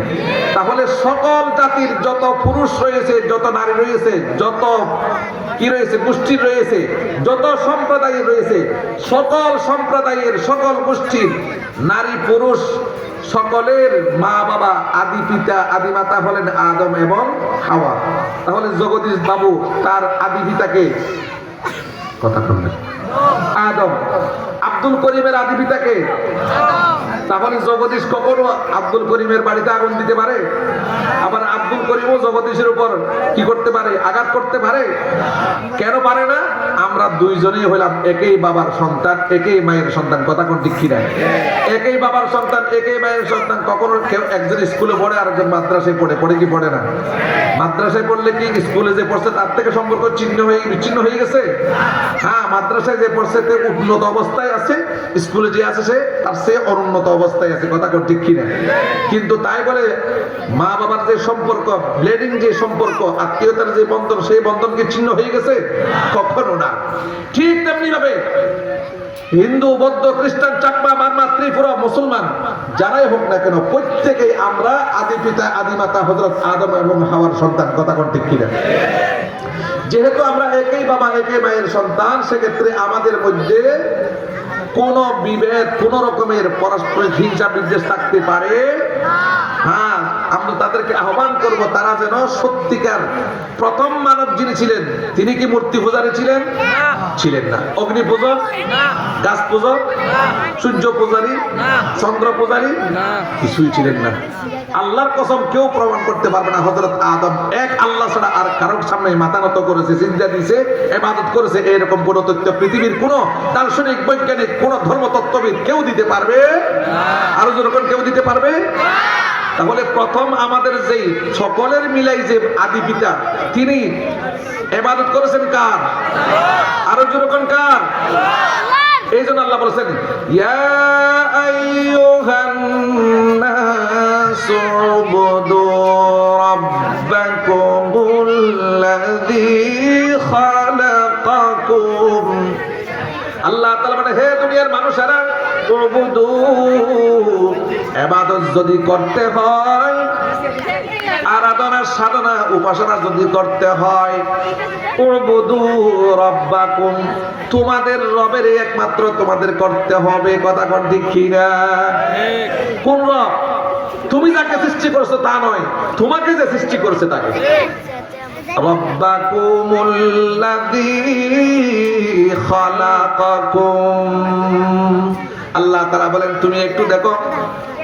তাহলে সকল জাতির যত পুরুষ রয়েছে, যত নারী রয়েছে, যত কি রয়েছে, গোষ্ঠীর রয়েছে, যত সম্প্রদায় রয়েছে, সকল সম্প্রদায়ের, সকল গোষ্ঠীর নারী পুরুষ সকলের মা বাবা, আদি পিতা, আদি মাতা হলেন আদম এবং হাওয়া। তাহলে জগদীশ বাবু তার আদি পিতাকে, কথা বললেন, আদম। আব্দুল করিমের আদি পিতাকে। তাহলে জগদীশ কখনো আব্দুল করিমের বাড়িতে আগুন দিতে পারে? আবার আব্দুল করিমও জগদীশের উপর কি করতে পারে? আঘাত করতে পারে? কেন পারে না? আমরা দুইজনেই হইলাম একই বাবার সন্তান, একই মায়ের সন্তান। কথা কোন ঠিক কিনা? একই বাবার সন্তান, একই মায়ের সন্তান। কখনো কেউ একজন স্কুলে পড়ে, আরেকজন মাদ্রাসায় পড়ে কি পড়ে না? মাদ্রাসায় পড়লে কি স্কুলে যে পড়ছে তার থেকে সম্পর্ক বিচ্ছিন্ন হয়ে গেছে? হ্যাঁ, মাদ্রাসায় যে পড়ছে তে উন্নত অবস্থায় আছে, স্কুলে যে আছে সে তার সে অনুন্নত অবস্থায় আছে। কথা ঠিক কিনা? কিন্তু তাই বলে মা বাবার যে সম্পর্ক, ব্লেডিং যে সম্পর্ক, আত্মীয়তার যে বন্ধন, সেই বন্ধন কি ছিন্ন হয়ে গেছে? কখনো না। ঠিক তেমনি ভাবে হিন্দু, বৌদ্ধ, খ্রিস্টান, চাকমা, মারমা, ত্রিপুরা, মুসলমান যারাই হোক না কেন, প্রত্যেকেই আমরা আদি পিতা, আদি মাতা হযরত আদম এবং হাওয়ার সন্তান। কথা ঠিক কিনা? যেহেতু আমরা একই বাবা, একই মায়ের সন্তান, সেক্ষেত্রে আমাদের মধ্যে কোন বিভেদ, কোন রকমের পারস্পরিক হিংসা বিদ্বেষ থাকতে পারে। হ্যাঁ, আমরা তাদেরকে আহ্বান করব, তারা যেন সত্যিকার প্রথম মানব যিনি ছিলেন, তিনি কি মূর্তি পূজারী ছিলেন? ছিলেন না। অগ্নি পূজক, গাছ পূজক, সূর্য পূজারী, চন্দ্র পূজারী কিছুই ছিলেন না। আল্লাহর কসম কেউ প্রমাণ করতে পারবে না হযরত আদম এক আল্লাহ ছাড়া আর কারোর সামনে মাথা নত করেছে, সিজদা দিয়েছে, ইবাদত করেছে, এরকম কোন তথ্য পৃথিবীর কোন দার্শনিক, বৈজ্ঞানিক, কোন ধর্মতত্ত্ববিদ কেউ দিতে পারবে? আরো যখন কেউ দিতে পারবে? তাহলে প্রথম আমাদের যেই সকলের মিলাই যে আদি পিতা, তিনি ইবাদত করেছেন কার? আরো যখন কার? এই জন্য আল্লাহ বলেছেন, ইয়া আইয়ুহান নাসু উবুদু রাব্বাকুমুল্লাযী খালাকাকুম। আল্লাহ তাআলা মানে, হে দুনিয়ার মানুষেরা, উবুদু, ইবাদত যদি করতে হয়, আরাধনা, সাধনা, উপাসনা যদি করতে হয়, উবুদু রাব্বাকুম, তোমাদের রবের একমাত্র তোমাদের করতে হবে। কথা কোন ঠিক কিনা? কোন রব? তুমি যাকে সৃষ্টি করেছো তা নয়, তোমাকে যে সৃষ্টি করেছে তাকে। রাব্বাকুমুল্লাযী খালাকাকুম। আল্লাহ তাআলা বলেন, তুমি একটু দেখো,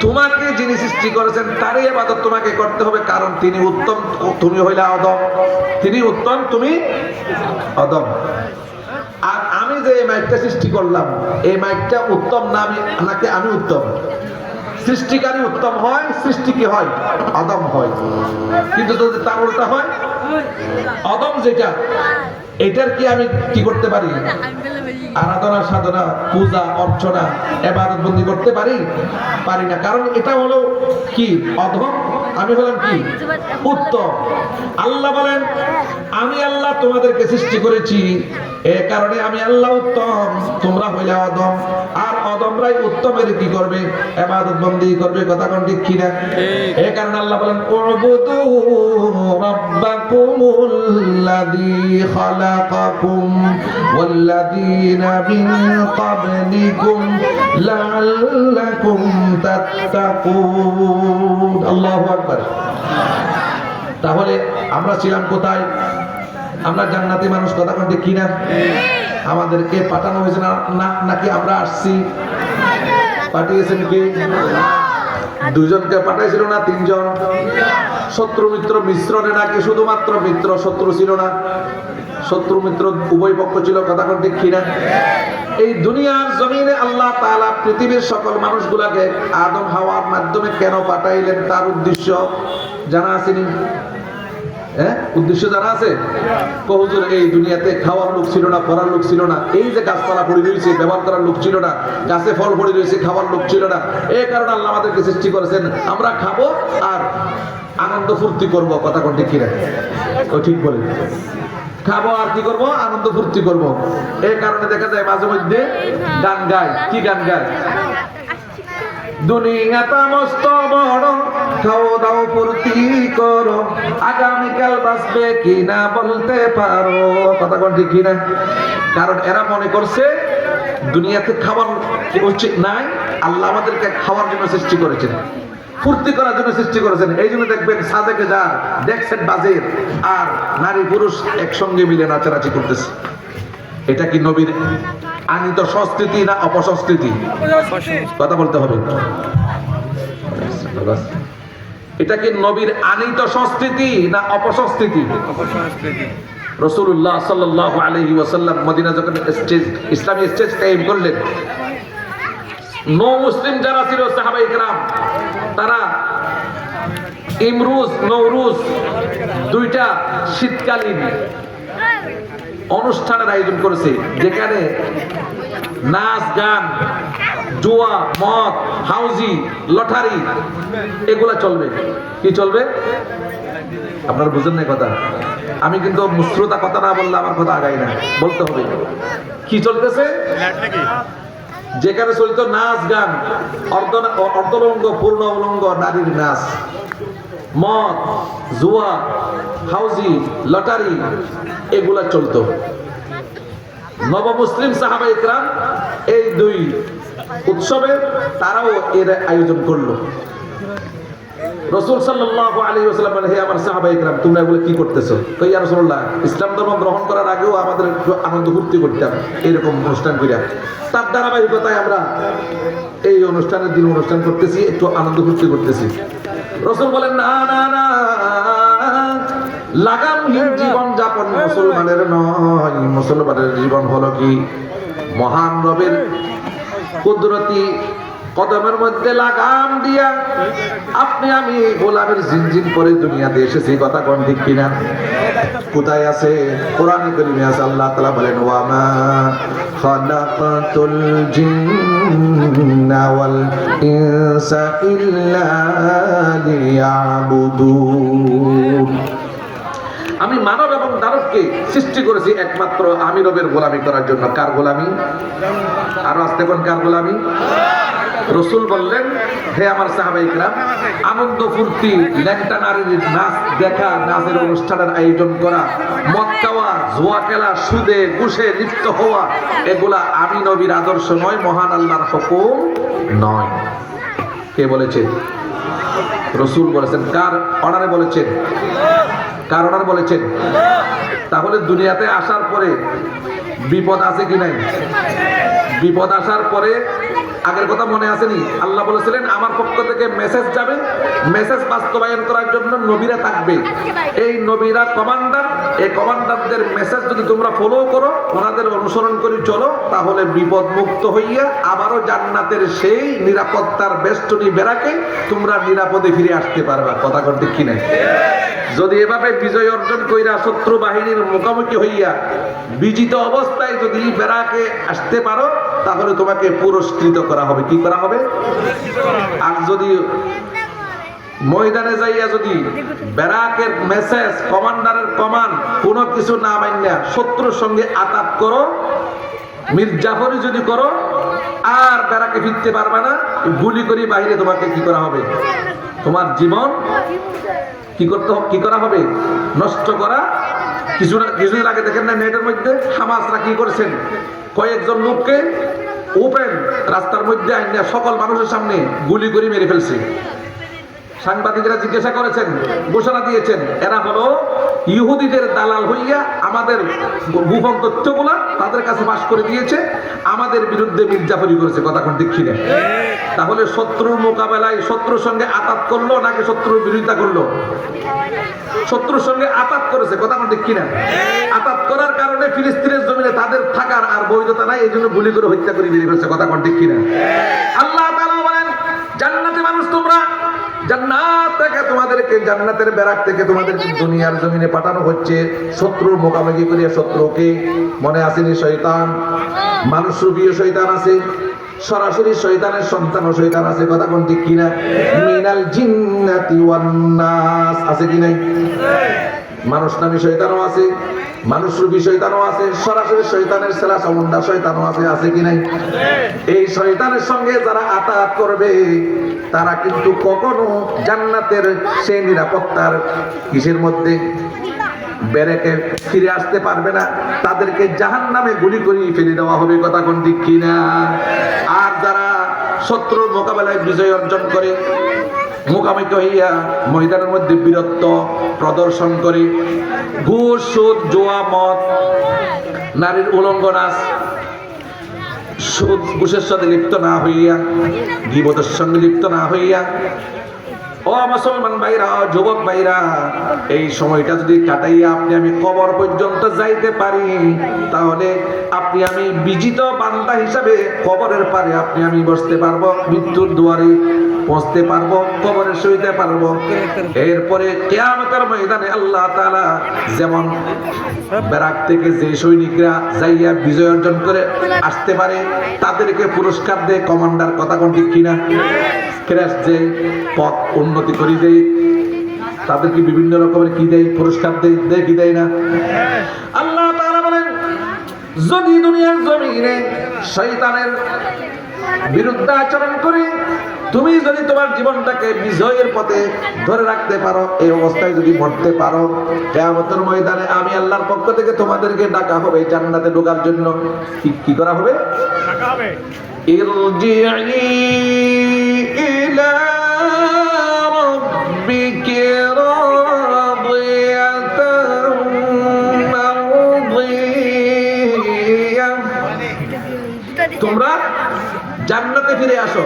তোমাকে যিনি সৃষ্টি করেছেন তারই ইবাদত তোমাকে করতে হবে, কারণ তিনি উত্তম, তুমি হইলা অদম। তিনি উত্তম, তুমি অদম। আর আমি যে এই মাইকটা সৃষ্টি করলাম, এই মাইকটা উত্তম না নাকি আমি উত্তম? সৃষ্টিকারী উত্তম হয়, সৃষ্টি কি হয়? অদম হয়। কিন্তু যদি তার উল্টা হয়, অদম যেটা এটার কি আমি কি করতে পারি? আরাধনা সাধনা পূজা অর্চনা ইবাদত বন্দি করতে পারি না, কারণ এটা হলো কি অধম, আমি হলাম কি উত্তম। আল্লাহ বলেন আমি আল্লাহ তোমাদেরকে সৃষ্টি করেছি, এ কারণে আমি আল্লাহ উত্তম, তোমরা হইলে অধম। আর অধমরাই উত্তমের কি করবে? ইবাদত বন্দি করবে। কথা কোন ঠিক কিনা? এই কারণে আল্লাহ বলেন উবুদু রাব্বাকুমুল্লাযী খালাকাকুম ওয়াল্লাযীনা মিন ক্বাবলিকুম লাআল্লাকুম তাত্তাকুন। আল্লাহু আকবার। তাহলে আমরা ছিলাম কোথায়? আমরা জান্নাতি মানুষ। কথা কোন ঠিক কিনা? আমাদেরকে পাঠানো হয়েছে না নাকি আমরা আসছি? পাঠিয়েছেন কি? দুজনকে পাঠাইছিল না তিনজন? শত্রু মিত্র মিশ্রণে নাকি শুধুমাত্র মিত্র, শত্রু ছিল না? শত্রু মিত্র উভয় পক্ষ ছিল। কথা কোন ঠিক কিনা? এই দুনিয়ার জমিনে আল্লাহ তাআলা পৃথিবীর সকল মানুষগুলাকে আদম হাওয়ার মাধ্যমে কেন পাঠাইলেন তার উদ্দেশ্য জানা আসেনি? উদ্দেশ্য জানা আছে? হুজুর এই দুনিয়াতে খাওয়ার লোক ছিল না, পড়ার লোক ছিল না, এই যে গাছপালা পড়ে রয়েছে ব্যবহার করার লোক ছিল না, গাছে ফল পড়ে রয়েছে খাওয়ার লোক ছিল না, এই কারণে আল্লাহ আমাদেরকে সৃষ্টি করেছেন আমরা খাবো আর আনন্দ ফুর্তি করবো। কথা কোন ঠিক কিনা? ও ঠিক বলে, খাবো আর কি করবো? আনন্দ ফুর্তি করবো। এই কারণে দেখা যায় মাঝে মধ্যে গান গায়। কি গান গায়? দুনিয়াটা মস্ত বড়, খাও দাও ফুর্তি করো, আগামীকাল বাঁচবে কিনা বলতে পারো। কথা কোন ঠিক কিনা? কারণ এরা মনে করছে দুনিয়াতে খাবার উচিত নাই, আল্লাহ আমাদেরকে খাওয়ার জন্য সৃষ্টি করেছেন, ফুর্তি করার জন্য সৃষ্টি করেছেন। এই জন্য দেখবেন সাজেকে যা দেখছেন বাজের আর নারী পুরুষ একসঙ্গে মিলে নাচানাচি করতেছে। এটা কি নবীর আনিত সংস্কৃতি না অপসংস্কৃতি? কথা বলতে হবে। এটা কি নবীর আনিত সংস্কৃতি না অপসংস্কৃতি? রাসূলুল্লাহ সাল্লাল্লাহু আলাইহি ওয়াসাল্লাম মদিনা যখন ইসলামী স্টেজ কায়েম করলেন, মুসলিম যারা ছিল সাহাবায়ে কেরাম তারা ইমরুজ নওরুজ দুইটা শীতকালীন অনুষ্ঠানের আয়োজন করেছে, যেখানে নাচ গান জুয়া মদ হাউজি লটারি এগুলা চলবে। কি চলবে? আপনারা বুঝেন না কথা? আমি কিন্তু মুশ্রুতা কথা না বললে আমার কথা আগাই না, বলতে হবে। কি চলতেছে? যেখানে চলিত নাচ গান, অর্ধলঙ্গ পূর্ণ অলঙ্গ নারীর নাচ, মদ জুয়া হাউজি লটারি এগুলা চলতো। নবমুসলিম সাহাবায়ে কেরাম এই দুই উৎসবে তারাও এর আয়োজন করলো। রাসূল সাল্লাল্লাহু আলাইহি ওয়াসাল্লাম বলেন, হে আমার সাহাবায়ে কেরাম তোমরা এগুলো কি করতেছো? কই ইয়া রাসূলুল্লাহ, ইসলাম ধর্ম গ্রহণ করার আগেও আমাদের একটু আনন্দ ফুর্তি করতাম এরকম অনুষ্ঠান কইরা, তার ধারাবাহিকতায় আমরা এই অনুষ্ঠানের দিন অনুষ্ঠান করতেছি, একটু আনন্দ ফুর্তি করতেছি। রাসূল বলেন না না না, লাগামহীন জীবন যাপন মুসলমানের নয়। মুসলমানের জীবন হলো কি মহান রবের কুদরতি কদমের মধ্যে লাগাম দিয়া আপনি আমি গোলামের জিনজিন করে দুনিয়াতে এসেছি। কথা কোন ঠিক কিনা? কোথায় আছে? কোরআনে কারিমে আছে। আল্লাহ তাআলা বলেন ওয়া মা খালাকাতুল জিন্না ওয়াল ইনসা ইল্লা লিয়াবুদুন। আমি মানব এবং দানবকে সৃষ্টি করেছি একমাত্র আমি রবের গোলামি করার জন্য। কার গোলামি? আর আস্তে কোন কার গোলামি? রাসূল বললেন, হে আমার সাহাবায়ে কেরাম, আনন্দ ফুর্তি ল্যাংটা নারীর নাচ দেখা, নাচের অনুষ্ঠানের আয়োজন করা, মদ খাওয়া, জুয়া খেলা, সুদে ঘুষে লিপ্ত হওয়া, এগুলা আমি নবীর আদর্শ নয়, মহান আল্লাহর হুকুম নয়। কে বলেছেন? রাসূল বলেছেন। কার অর্ডারে বলেছেন? কার অর্ডার বলেছেন? তাহলে দুনিয়াতে আসার পরে বিপদ আছে কি নাই? বিপদ আসার পরে আগের কথা মনে আসেনি? আল্লাহ বলেছিলেন আমার পক্ষ থেকে মেসেজ যাবে, মেসেজ বাস্তবায়ন করার জন্য নবীরা থাকবে। এই নবীরা কমান্ডার, এই কমান্ডারদের মেসেজ যদি তোমরা ফলো করো, ওনাদের অনুসরণ করে চলো, তাহলে বিপদ মুক্ত হইয়া আবারও জান্নাতের সেই নিরাপত্তার বেষ্টনী বেড়াকে তোমরা নিরাপদে ফিরে আসতে পারবা। কথা ঠিক কিনা? যদি এভাবে বিজয় অর্জন কইরা শত্রু বাহিনীর মুখোমুখি হইয়া বিজিত অবস্থায় যদি বেড়াকে আসতে পারো, তাহলে তোমাকে পুরস্কৃত করা হবে। কি করা হবে? আর যদি ময়দানে যাইয়া যদি ব্যারাকের মেসেজ, কমান্ডারের কমান্ড কোনো কিছু না মাইনা শত্রুর সঙ্গে আঘাত করো, মির্জাফরি যদি করো, আর ব্যারাকে ফিরতে পারবে না, গুলি করে বাইরে তোমাকে কি করা হবে? তোমার জীবন কি করা হবে? নষ্ট করা। কিছুদিন আগে দেখেন না নেটের মধ্যে হামাসরা কি করেছেন? কয়েকজন লোককে ওপেন রাস্তার মধ্যে আইনা সকল মানুষের সামনে গুলি করে মেরে ফেলছে। সাংবাদিকরা জিজ্ঞাসা করেছেন, ঘোষণা দিয়েছেন, এরা হলো ইহুদিদের দালাল হইয়া আমাদের গোপন তথ্যগুলা তাদের কাছে পাশ করে দিয়েছে, আমাদের বিরুদ্ধে মির্জাফরি করেছে। কথা কোন ঠিক কিনা? তাহলে শত্রুর মোকাবেলায় শত্রুর সঙ্গে আঘাত করলো নাকি শত্রুর বিরোধিতা করলো? শত্রুর সঙ্গে আঘাত করেছে। কথা কোন ঠিক কিনা? আঘাত করার কারণে ফিলিস্তিনের জমিনে তাদের থাকার আর বৈধতা নাই, এই জন্য গুলি করে হত্যা করে মেরে ফেলছে। কথা কোন ঠিক কিনা? আল্লাহ তাআলা বলেন, জান্নাতি মানুষ তোমরা, জান্নাত থেকে তোমাদেরকে, জান্নাতের ব্যারাক থেকে তোমাদেরকে দুনিয়ার জমিনে পাঠানো হচ্ছে শত্রুর মোকাবিলা করিয়া। শত্রুকে মনে আসেনি? শয়তান, মানুষ রূপীয় শয়তান আছে, সরাসরি শয়তানের সন্তান ও শয়তান আছে। কথা কোন ঠিক কিনা? মিনাল জিন্নাতি ওয়ান নাস আছে কি নাই? মানুষ নামী শয়তানও আছে, মানুষ রূপী শয়তানও আছে, সরাসরি শয়তানের ছেলা সমুন্ডা শয়তানও আছে কি নাই? এই শয়তানের সঙ্গে যারা আঘাত করবে তারা কিন্তু কখনো জান্নাতের সেই নিরাপত্তার কিসের মধ্যে বেরেকে ফিরে আসতে পারবে না, তাদেরকে জাহান্নামে গুলি করে ফেলে দেওয়া হবে। কথা কোন ঠিক কিনা? আর যারা শত্রুর মোকাবেলায় বিজয় অর্জন করে মুখামুখি হইয়া ময়দানের মধ্যে বীরত্ব প্রদর্শন করে, ঘুষ, সুদ, জুয়া, মদ, নারীর উলঙ্গ নাচ, সুদ ঘুষের সাথে লিপ্ত না হইয়া, গীবতের সঙ্গে লিপ্ত না হইয়া, ও মুসলমান ভাইরা, যুবক ভাইরা, এই সময়টা যদি কাটাইয়া আপনি আমি কবর পর্যন্ত যাইতে পারি, তাহলে আপনি আমি বিজিত বান্দা হিসাবে কবরের পারে আপনি আমি বসতে পারবো, মৃত্যুর দুয়ারে পৌঁছতে পারবো, কবরে শুইতে পারবো। এরপরে কিয়ামতের ময়দানে আল্লাহ তাআলা যেমন ব্যারাক থেকে যে সৈনিকরা যাইয়া বিজয় অর্জন করে আসতে পারে তাদেরকে পুরস্কার দেয় কমান্ডার। কথা কোন ঠিক কিনা? ক্র্যাশ যে পথ উন্নতি করে দেয়, তাদেরকে বিভিন্ন রকমের কি দেয়? পুরস্কার দেয় কি দেয় না? আল্লাহ তাআলা বলেন, যদি দুনিয়ার জমিনে শয়তানের বিরুদ্ধে আচরণ করে তুমি যদি তোমার জীবনটাকে বিজয়ের পথে ধরে রাখতে পারো, এই অবস্থায় যদি মরতে পারো, কিয়ামতের ময়দানে আমি আল্লাহর পক্ষ থেকে তোমাদেরকে ডাকা হবে জান্নাতে ঢোকার জন্য। কি করা হবে? ডাকা হবে, ইরজিই ইলা রাব্বিকি রাদিয়াতাম মারদিয়া। তোমরা জান্নাতে ফিরে আসো,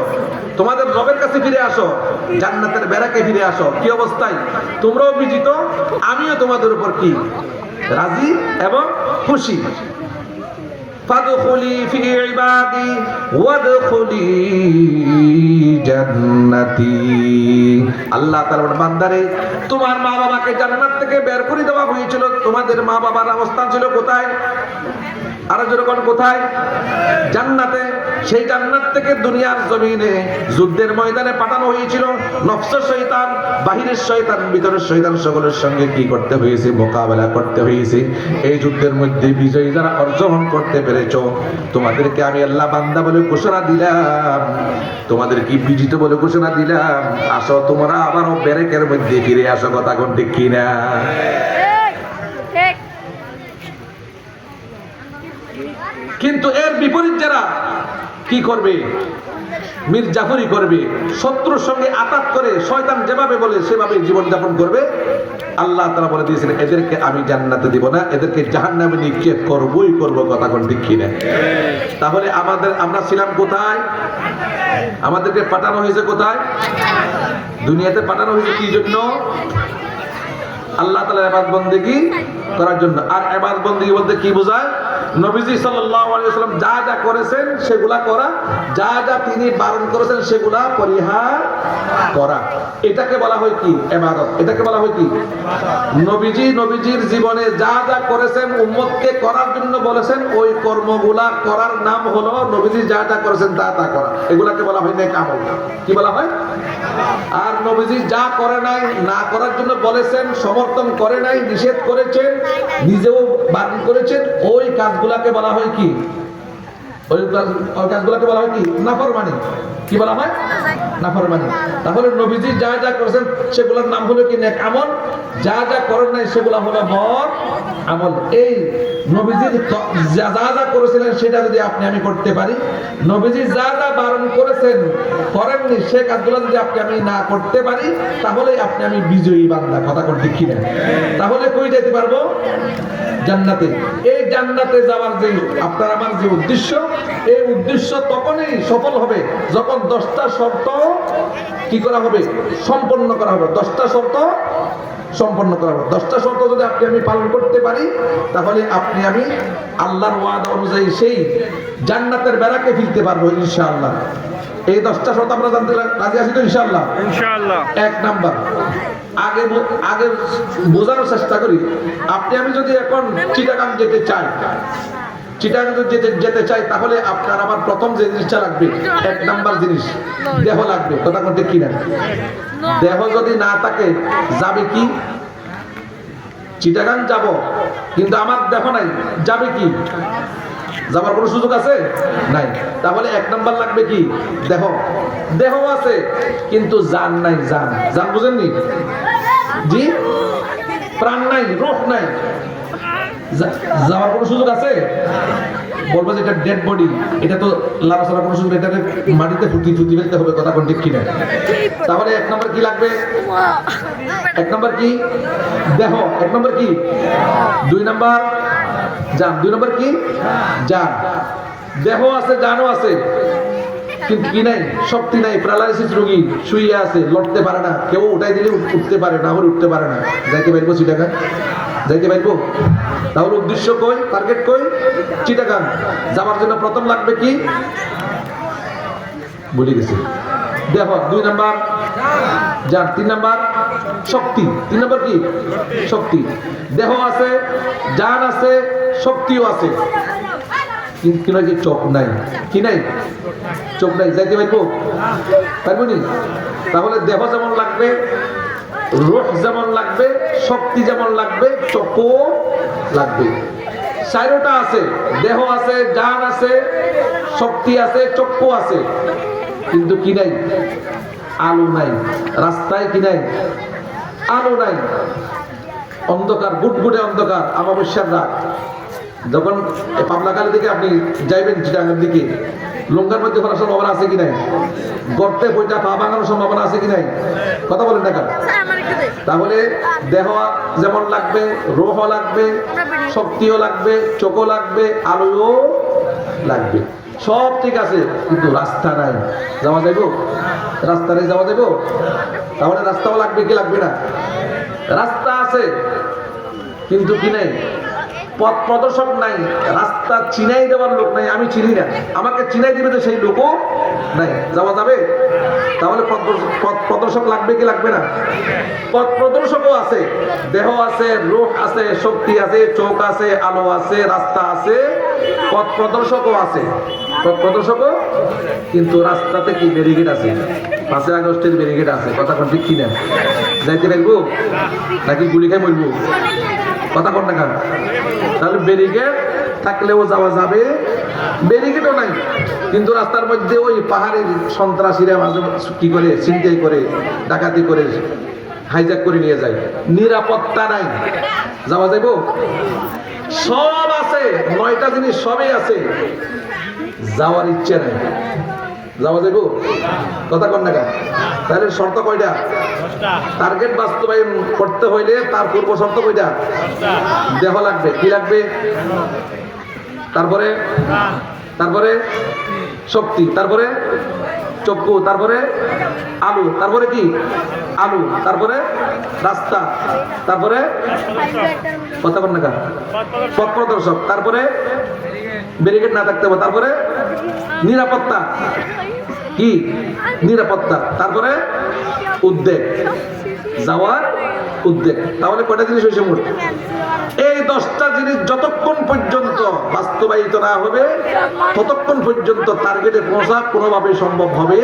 তোমাদের রবের কাছে ফিরে আসো, জান্নাতের ব্যারাকে ফিরে আসো। কি অবস্থায়? তোমরাও বিজিত, আমিও তোমাদের উপর কি রাজি এবং খুশি। ফাদখুলি ফি ইবাদি ওয়াদখুলি জান্নাতি। আল্লাহ তাআলা বলেন, বান্দারে, তোমার মা বাবাকে জান্নাত থেকে বের করে দেওয়া হয়েছিল, তোমাদের মা বাবার অবস্থান ছিল কোথায়? আর যেরকম কোথায়? জান্নাতে। সেই জান্নাত থেকে দুনিয়ার জমিনে যুদ্ধের ময়দানে পাঠানো হয়েছিল। নফস শয়তান, বাহিরের শয়তান, ভিতরের শয়তান, সকলের সঙ্গে কি করতে হয়েছে? মোকাবেলা করতে হয়েছে। এই যুদ্ধের মধ্যে বিজয়ী যারা অর্জন করতে পেরেছো, তোমাদেরকে আমি আল্লাহ বান্দা বলে ঘোষণা দিলাম, তোমাদের কি বিজিত বলে ঘোষণা দিলাম। আসো তোমরা আবারও ব্যারেকের মধ্যে ফিরে আসো। কথা কোন ঠিক কিনা? কিন্তু এর বিপরীত যারা কি করবে? মির্জাফরি করবে, শত্রুর সঙ্গে আঘাত করে শয়তান যেভাবে বলে সেভাবে জীবনযাপন করবে। আল্লাহ তাআলা বলে দিয়েছেন, এদেরকে আমি জান্নাতে দিব না, এদেরকে জাহান্নামে নিক্ষেপ করবই করব। কথা কোন ঠিক কিনা? তাহলে আমরা ছিলাম কোথায়? আমাদেরকে পাঠানো হয়েছে কোথায়? দুনিয়াতে পাঠানো হয়েছে কি জন্য? আল্লাহ তাআলার ইবাদত বন্দেগী করার জন্য। আর ইবাদত বন্দেগী বলতে কি বোঝায়? নবীজি সাল্লাল্লাহু আলাইহি ওয়াসাল্লাম যা যা করেছেন সেগুলা করা, যা যা তিনি বারণ করেছেন সেগুলা পরিহার করা, এটাকে বলা হয় কি? ইবাদত। এটাকে বলা হয় কি? নবীজির জীবনে যা যা করেছেন উম্মতকে করার জন্য বলেছেন, ওই কর্মগুলা করার নাম হলো নবীজি যা যা করেছেন তা তা করা, এগুলাকে বলা হয় নেক আমল। কি বলা হয়? আর নবীজি যা করে নাই, না করার জন্য বলেছেন, সমর্থন করে নাই, নিষেধ করেছেন, নিজেও বারণ করেছেন, ওই কাজগুলাকে বলা হয় কি? ওই কাজগুলাকে বলা হয় কি? নাফরমানি। কি বলা হয়? নাফরমানি। তাহলে নবীজি যা যা করেছেন সেগুলোর নাম হলো কি? নেক আমল। যা যা করেন নাই সেগুলা হলো বদ আমল। এই নবীজি যা যা করেছিলেন সেটা যদি আপনি আমি করতে পারি, নবীজি যা যা বারণ করেছেন করেননি সে কাজগুলো যদি আপনি আমি না করতে পারি, তাহলে আপনি আমি বিজয়ী বান্দা। কথা কোন ঠিক কিনা? তাহলে কই যেতে পারবো? জান্নাতে। এই জান্নাতে যাওয়ার যে আপনার আমার যে উদ্দেশ্য, এই উদ্দেশ্য তখনই সফল হবে যখন 10টা শর্ত কি করা হবে? সম্পন্ন করা হবে। 10টা শর্ত সম্পন্ন করা হবে। 10টা শর্ত যদি আপনি আমি পালন করতে পারি, তাহলে আপনি আমি আল্লাহর ওয়াদা অনুযায়ী সেই জান্নাতের বেড়াকে ফিরতে পারবো ইনশাআল্লাহ। এই 10টা শর্ত আমরা জানতে রাজি আছি তো ইনশাআল্লাহ? ইনশাআল্লাহ। 1 নাম্বার, আগে বোঝানোর চেষ্টা করি। আপনি আমি যদি এখন চিটাগাং যেতে চাই, চিটাগাং যেতে চাই, তাহলে আপনার আমার প্রথম যে জিনিসটা লাগবে, 1 নাম্বার জিনিস দেহ লাগবে। কথা কোন ঠিক কিনা? দেহ যদি না থাকে যাবে কি? চিটাগাং যাব কিন্তু আমার দেহ নাই, যাবে কি? যাবার কোনো সুযোগ আছে? নাই। তাহলে 1 নাম্বার লাগবে কি? দেহ। দেহ আছে কিন্তু জান নাই। জান বুঝেননি? জি, প্রাণ নাই, রূহ নাই, যাওয়ার কোনো সুযোগ আছে? বলবো যে এটা ডেড বডি, এটা তো লাড়াচাড়ার কোনো সুযোগ, এটাকে মাটিতে ফুটি ফেলতে হবে। কথা কোন ঠিক কিনা? তাহলে 1 নম্বর কি লাগবে? 1 নম্বর কি? দেহ। 1 নম্বর কি? 2 নম্বর জান। 2 নম্বর কি? জান। দেহ আছে, জানও আছে, কিন্তু কি নাই? শক্তি নাই। প্যারালাইসিস রোগী শুয়ে আছে, লড়তে পারে না, কেউ উঠাই দিলে উঠতে পারে না, আবার উঠতে পারে না। যাইতে পারবো চিটাগাং? যাইতে পারবো? তাহলে উদ্দেশ্য কই? টার্গেট কই? চিটাগাং। যাওয়ার জন্য প্রথম লাগবে কি? ভুলে গেছি। দেহ। 2 নাম্বার জান। 3 নাম্বার শক্তি। 3 নাম্বার কি? শক্তি। দেহ আছে, জান আছে, শক্তিও আছে, কিন্তু নাকি চোখ নাই। কি নাই? চোখ নাই। যাইতে পারবো? পারবো নি? তাহলে দেহ যেমন লাগবে, রূহ যেমন লাগবে, শক্তি যেমন লাগবে, চোখও লাগবে। 4টা আছে, দেহ আছে, জান আছে, শক্তি আছে, চক্ষু আছে, কিন্তু কি নাই? আলো নাই। রাস্তায় কি নাই? আলো নাই। অন্ধকার, গুটগুটে অন্ধকার। অমাবস্যার রাত যখন পাবলাকালী থেকে আপনি যাইবেন চিটাগাংয়ের দিকে, লঙ্কার মধ্যে ফেলার সম্ভাবনা আছে কি নাই? গর্তে বইটা পা ভাঙানোর সম্ভাবনা আছে কি নাই? কথা বলেন না কেন? তাহলে দেহ যেমন লাগবে, রূহ লাগবে, শক্তিও লাগবে, চোখও লাগবে, আলোও লাগবে, সব ঠিক আছে, কিন্তু রাস্তা নাই। যাওয়া যাইব? রাস্তা নেই, যাওয়া যাইব? তাহলে রাস্তাও লাগবে কি লাগবে না? রাস্তা আছে কিন্তু কি নাই? পথ প্রদর্শক নাই, রাস্তা চিনাই দেওয়ার লোক নাই। আমি চিনি না, আমাকে চিনাই দিবে তো সেই লোকও নাই। যাওয়া যাবে? তাহলে পথ প্রদর্শক লাগবে কি লাগবে না? পথ প্রদর্শকও আছে, দেহ আছে, রূহ আছে, শক্তি আছে, চোখ আছে, আলো আছে, রাস্তা আছে, পথ প্রদর্শকও আছে। পথ প্রদর্শকও, কিন্তু রাস্তাতে কি ব্যারিকেড আছে? 5 আগস্টের ব্যারিকেড আছে। কথা কোন ঠিক কিনা? যাইতে পারবো নাকি গুলি খাই মরবো? কথা কোন না কেন? তাহলে ব্যারিকেড থাকলেও যাওয়া যাবে, ব্যারিকেডও নাই, কিন্তু রাস্তার মধ্যে ওই পাহাড়ের সন্ত্রাসীরা মাঝে কি করে, ছিনতাই করে, ডাকাতি করে, হাইজ্যাক করে নিয়ে যায়। নিরাপত্তা নাই। যাওয়া যাইব? সব আছে, 9টা জিনিস সবই আছে, যাওয়ার ইচ্ছে নাই। যাওয়া যাইব? কথা কন না কেন? তাহলে শর্ত কয়টা? টার্গেট বাস্তবায়ন করতে হইলে তার পূর্ব শর্ত কয়টা? দেহ লাগবে। কি লাগবে? তারপরে শক্তি, তারপরে চক্ষু, তারপরে আলু, তারপরে কি আলু, তারপরে রাস্তা, তারপরে কথা বল না, পথ প্রদর্শক, তারপরে ব্যারিকেড না থাকতে হবে, তারপরে নিরাপত্তা, কি নিরাপত্তা, তারপরে উদ্বেগ, যাওয়ার উদ্বেগ। তাহলে কয়টা জিনিস হয়েছে মোট? এই 10টা জিনিস যতক্ষণ পর্যন্ত বাস্তবায়িত না হবে ততক্ষণ পর্যন্ত টার্গেটে পৌঁছা কোনোভাবেই সম্ভব হবে,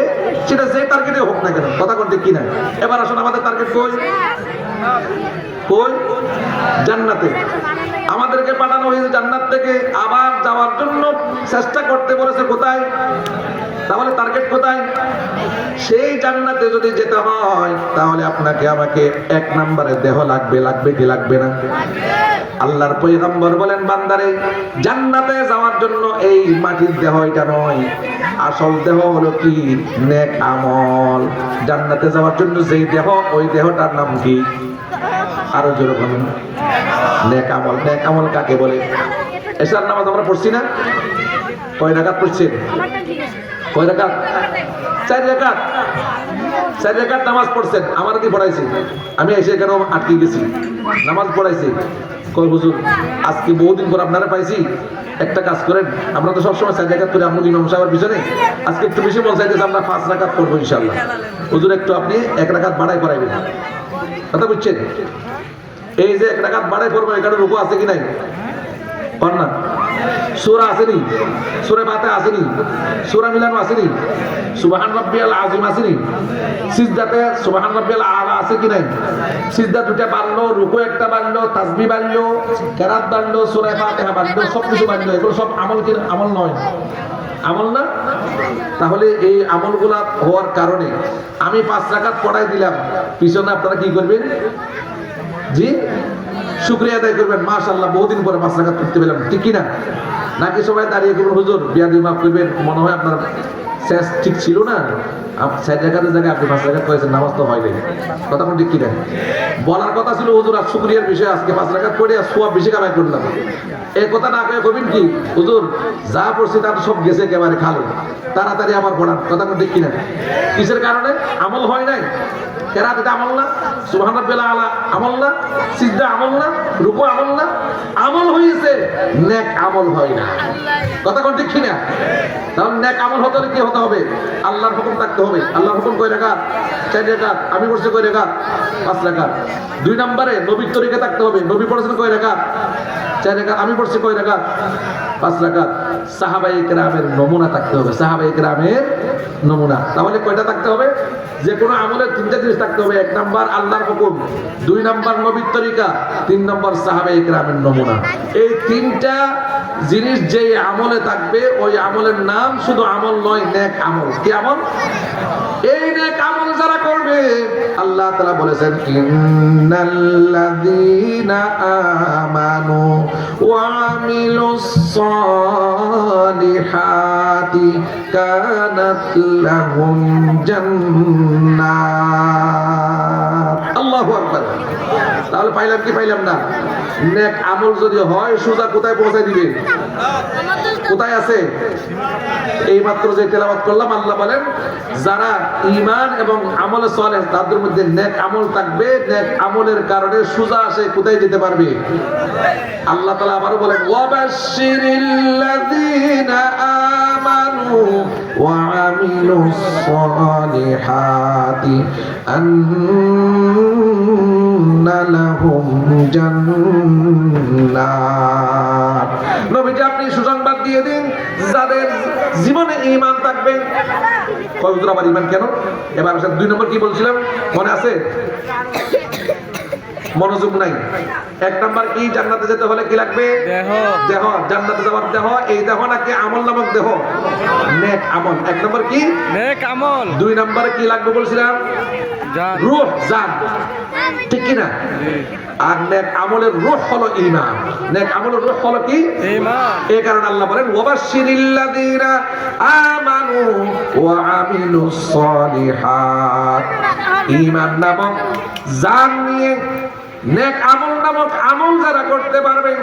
সেটা যে টার্গেটে হোক না কেন। কথা কোন ঠিক কিনা? এবার আসুন, আমাদের টার্গেট কই? কই? জান্নাতে। আমাদেরকে পাঠানো হয়েছে জান্নাত থেকে আবার যাওয়ার জন্য চেষ্টা করতে বলেছে কোথায়? তাহলে টার্গেট কোথায়? সেই জান্নাতে যদি যেতে হয় তাহলে আপনাকে আমাকে 1 নম্বরে দেহ লাগবে, লাগবে কি লাগবে না? আল্লাহর পয়গম্বর বলেন, বান্দারে জান্নাতে যাওয়ার জন্য এই মাটির দেহ এটা নয়, আসল দেহ হলো কি? নেক আমল। জান্নাতে যাওয়ার জন্য যেই দেহ, ওই দেহটার নাম কি? আরো জোরে বলুন। নেক আমল। নেক আমল কাকে বলে? এশার নামাজ আমরা পড়ছি না? কয় রাকাত পড়ছেন? কয় রাকাত? 4 রাকাত। 4 রাকাত নামাজ পড়ছেন। আমার কি পড়াইছি? আমি এসে এখানে আটকে গেছি, নামাজ পড়াইছি। কয় হুজুর, আজকে বহুদিন পর আপনারা পাইছি, একটা কাজ করেন, আমরা তো সবসময় 4 রাকাত করি আপনার ইমাম সাহেবের পিছনে, আজকে একটু বেশি মন চাইতেছে, আমরা 5 রাকাত করবো ইনশাআল্লাহ। হুজুর একটু আপনি 1 রাকাত বাড়াই পড়াইবেন। কথা বুঝছেন? এই যে 1 রাকাত বাড়াই পড়বো, এখানে রুকু আছে কি নাই? পার না? সূরা আসেনি? সূরা ফাতিহা আসেনি? সূরা মিলানো আসেনি? সুবহান রাব্বিয়াল আযীম আসেনি? সিজদাতে সুবহান রাব্বিয়াল আলা আছে কি নাই? সিজদা 2টা বাড়লো, রুকু 1টা বাড়লো, তাসবিহ বাড়লো, কিরাত বাড়লো, সূরা ফাতিহা বাড়লো, সব কিছু বাড়লো। এগুলো সব আমল কি? আমল নয়? আমল না? তাহলে এই আমলগুলা হওয়ার কারণে আমি 5 রাকাত পড়াই দিলাম, পিছনে আপনারা কি করবেন? জি, শুকরিয়া আদায় করবেন, মাশাআল্লাহ বহুদিন পরে 5 রাকাত করতে পেলাম, ঠিক কি না? নাকি সবাই দাঁড়িয়ে করবেন, হুজুর বিয়াদি মাফ করবেন, মনে হয় আপনার শেষ ঠিক ছিল না, 4 রাকাতের জায়গায় আপনি 5 রাকাত করেছেন, নামাজ তো হয় নাই। কথা কোন ঠিক কি না? বলার কথা ছিল হুজুর আর শুকরিয়ার বিষয়, আজকে 5 রাকাত পড়ে আর সওয়াব বেশি কামাই করলাম। এই কথা না কয়ে কবেন কি, হুজুর যা পড়ছি তা তো সব গেছে একেবারে খালে, তাড়াতাড়ি আমার পড়ান। কথা কোন ঠিক কি না? কিসের কারণে? আমল হয় নাই। কেরাত এটা আমল না? সুবহান রাব্বিল আলা আমল না? সিজদা আমল না? রুকু আমল না? আমল হয়েছে, নেক আমল হয় না। কথা কোন ঠিক কিনা? তাহলে নেক আমল হতে হলে কি হতে হবে? আল্লাহর হুকুম থাকতে হবে। আল্লাহর হুকুম কয় রাকাত? 4 রাকাত। আমি পড়ছি কয় রাকাত? 5 রাকাত। 2 নম্বরে নবীর তরিকা থাকতে হবে। নবী পড়েছেন কয় রাকাত? 4 রাকাত। আমি পড়ছি কয় রাকাত? 5 রাকাত। সাহাবায়ে কেরামের নমুনা থাকতে হবে। সাহাবায়ে কেরামের নমুনা। তাহলে কয়টা থাকতে হবে? যে কোনো আমলের 3টা জিনিস থাকতে হবে। 1 নাম্বার আল্লাহর হুকুম, 2 নাম্বার নবীর তরিকা, 3 নাম্বার সাহাবায়ে কেরামের নমুনা। এই 3টা জিনিস যেই আমলে থাকবে ওই আমলের নাম শুধু আমল নয়, নেক আমল। কি আমল? এই নেক আমল যারা করবে, আল্লাহ তাআলা বলেছেন, ইন্নাল্লাযীনা আমানু ওয়া আমিলুস সালিহাতি কানাত লাহুম জান্নাত। আল্লাহু আকবার। তাহলে পাইলাম কি পাইলাম না? নেক আমল যদি হয় সোজা কোথায় পৌঁছায় দিবে? কোথায় আছে? এই মাত্র যে তেলাওয়াত করলাম, আল্লাহ বলেন যারা ঈমান এবং আমলে সালেহ তাদের মধ্যে নেক আমল থাকবে, নেক আমলের কারণে সোজা আসে কোথায় যেতে পারবে? আল্লাহ তাআলা আবারো বলেন, ওয়াবাশশিরিল্লাযীনা আমানু ওয়া আমিলুস সালিহাতি আন্না লাহুম জান্নাত। নবীজি আপনি সুসংবাদ দিয়ে দিন যাদের জীবনে ঈমান থাকবে। কয় হুজুর আবার ঈমান কেন? এবার 2 নম্বর কি বলছিলাম মনে আছে? মনোযোগ নাই। 1 নাম্বার কি? জান্নাতে যেতে হলে কি লাগবে? দেহ। দেহ। জান্নাতে যাওয়ার দেহ, এই দেহ নাকি আমল নামক দেহ? নেক আমল। 1 নাম্বার কি? নেক আমল। 2 নাম্বারে কি লাগবে বলছিলাম? জান। রূহ, জান। ঠিক কি না? আর নেক আমলের রূহ হলো ঈমান। নেক আমলের রূহ হলো কি? ঈমান। এই কারণে আল্লাহ বলেন, ওয়াবাশশিরিল্লাযীনা আমানু ওয়া আমিলুস সালিহাত। ঈমান নামক জান নিয়ে নেক আমল নামক আমল যারা করতে পারবেন,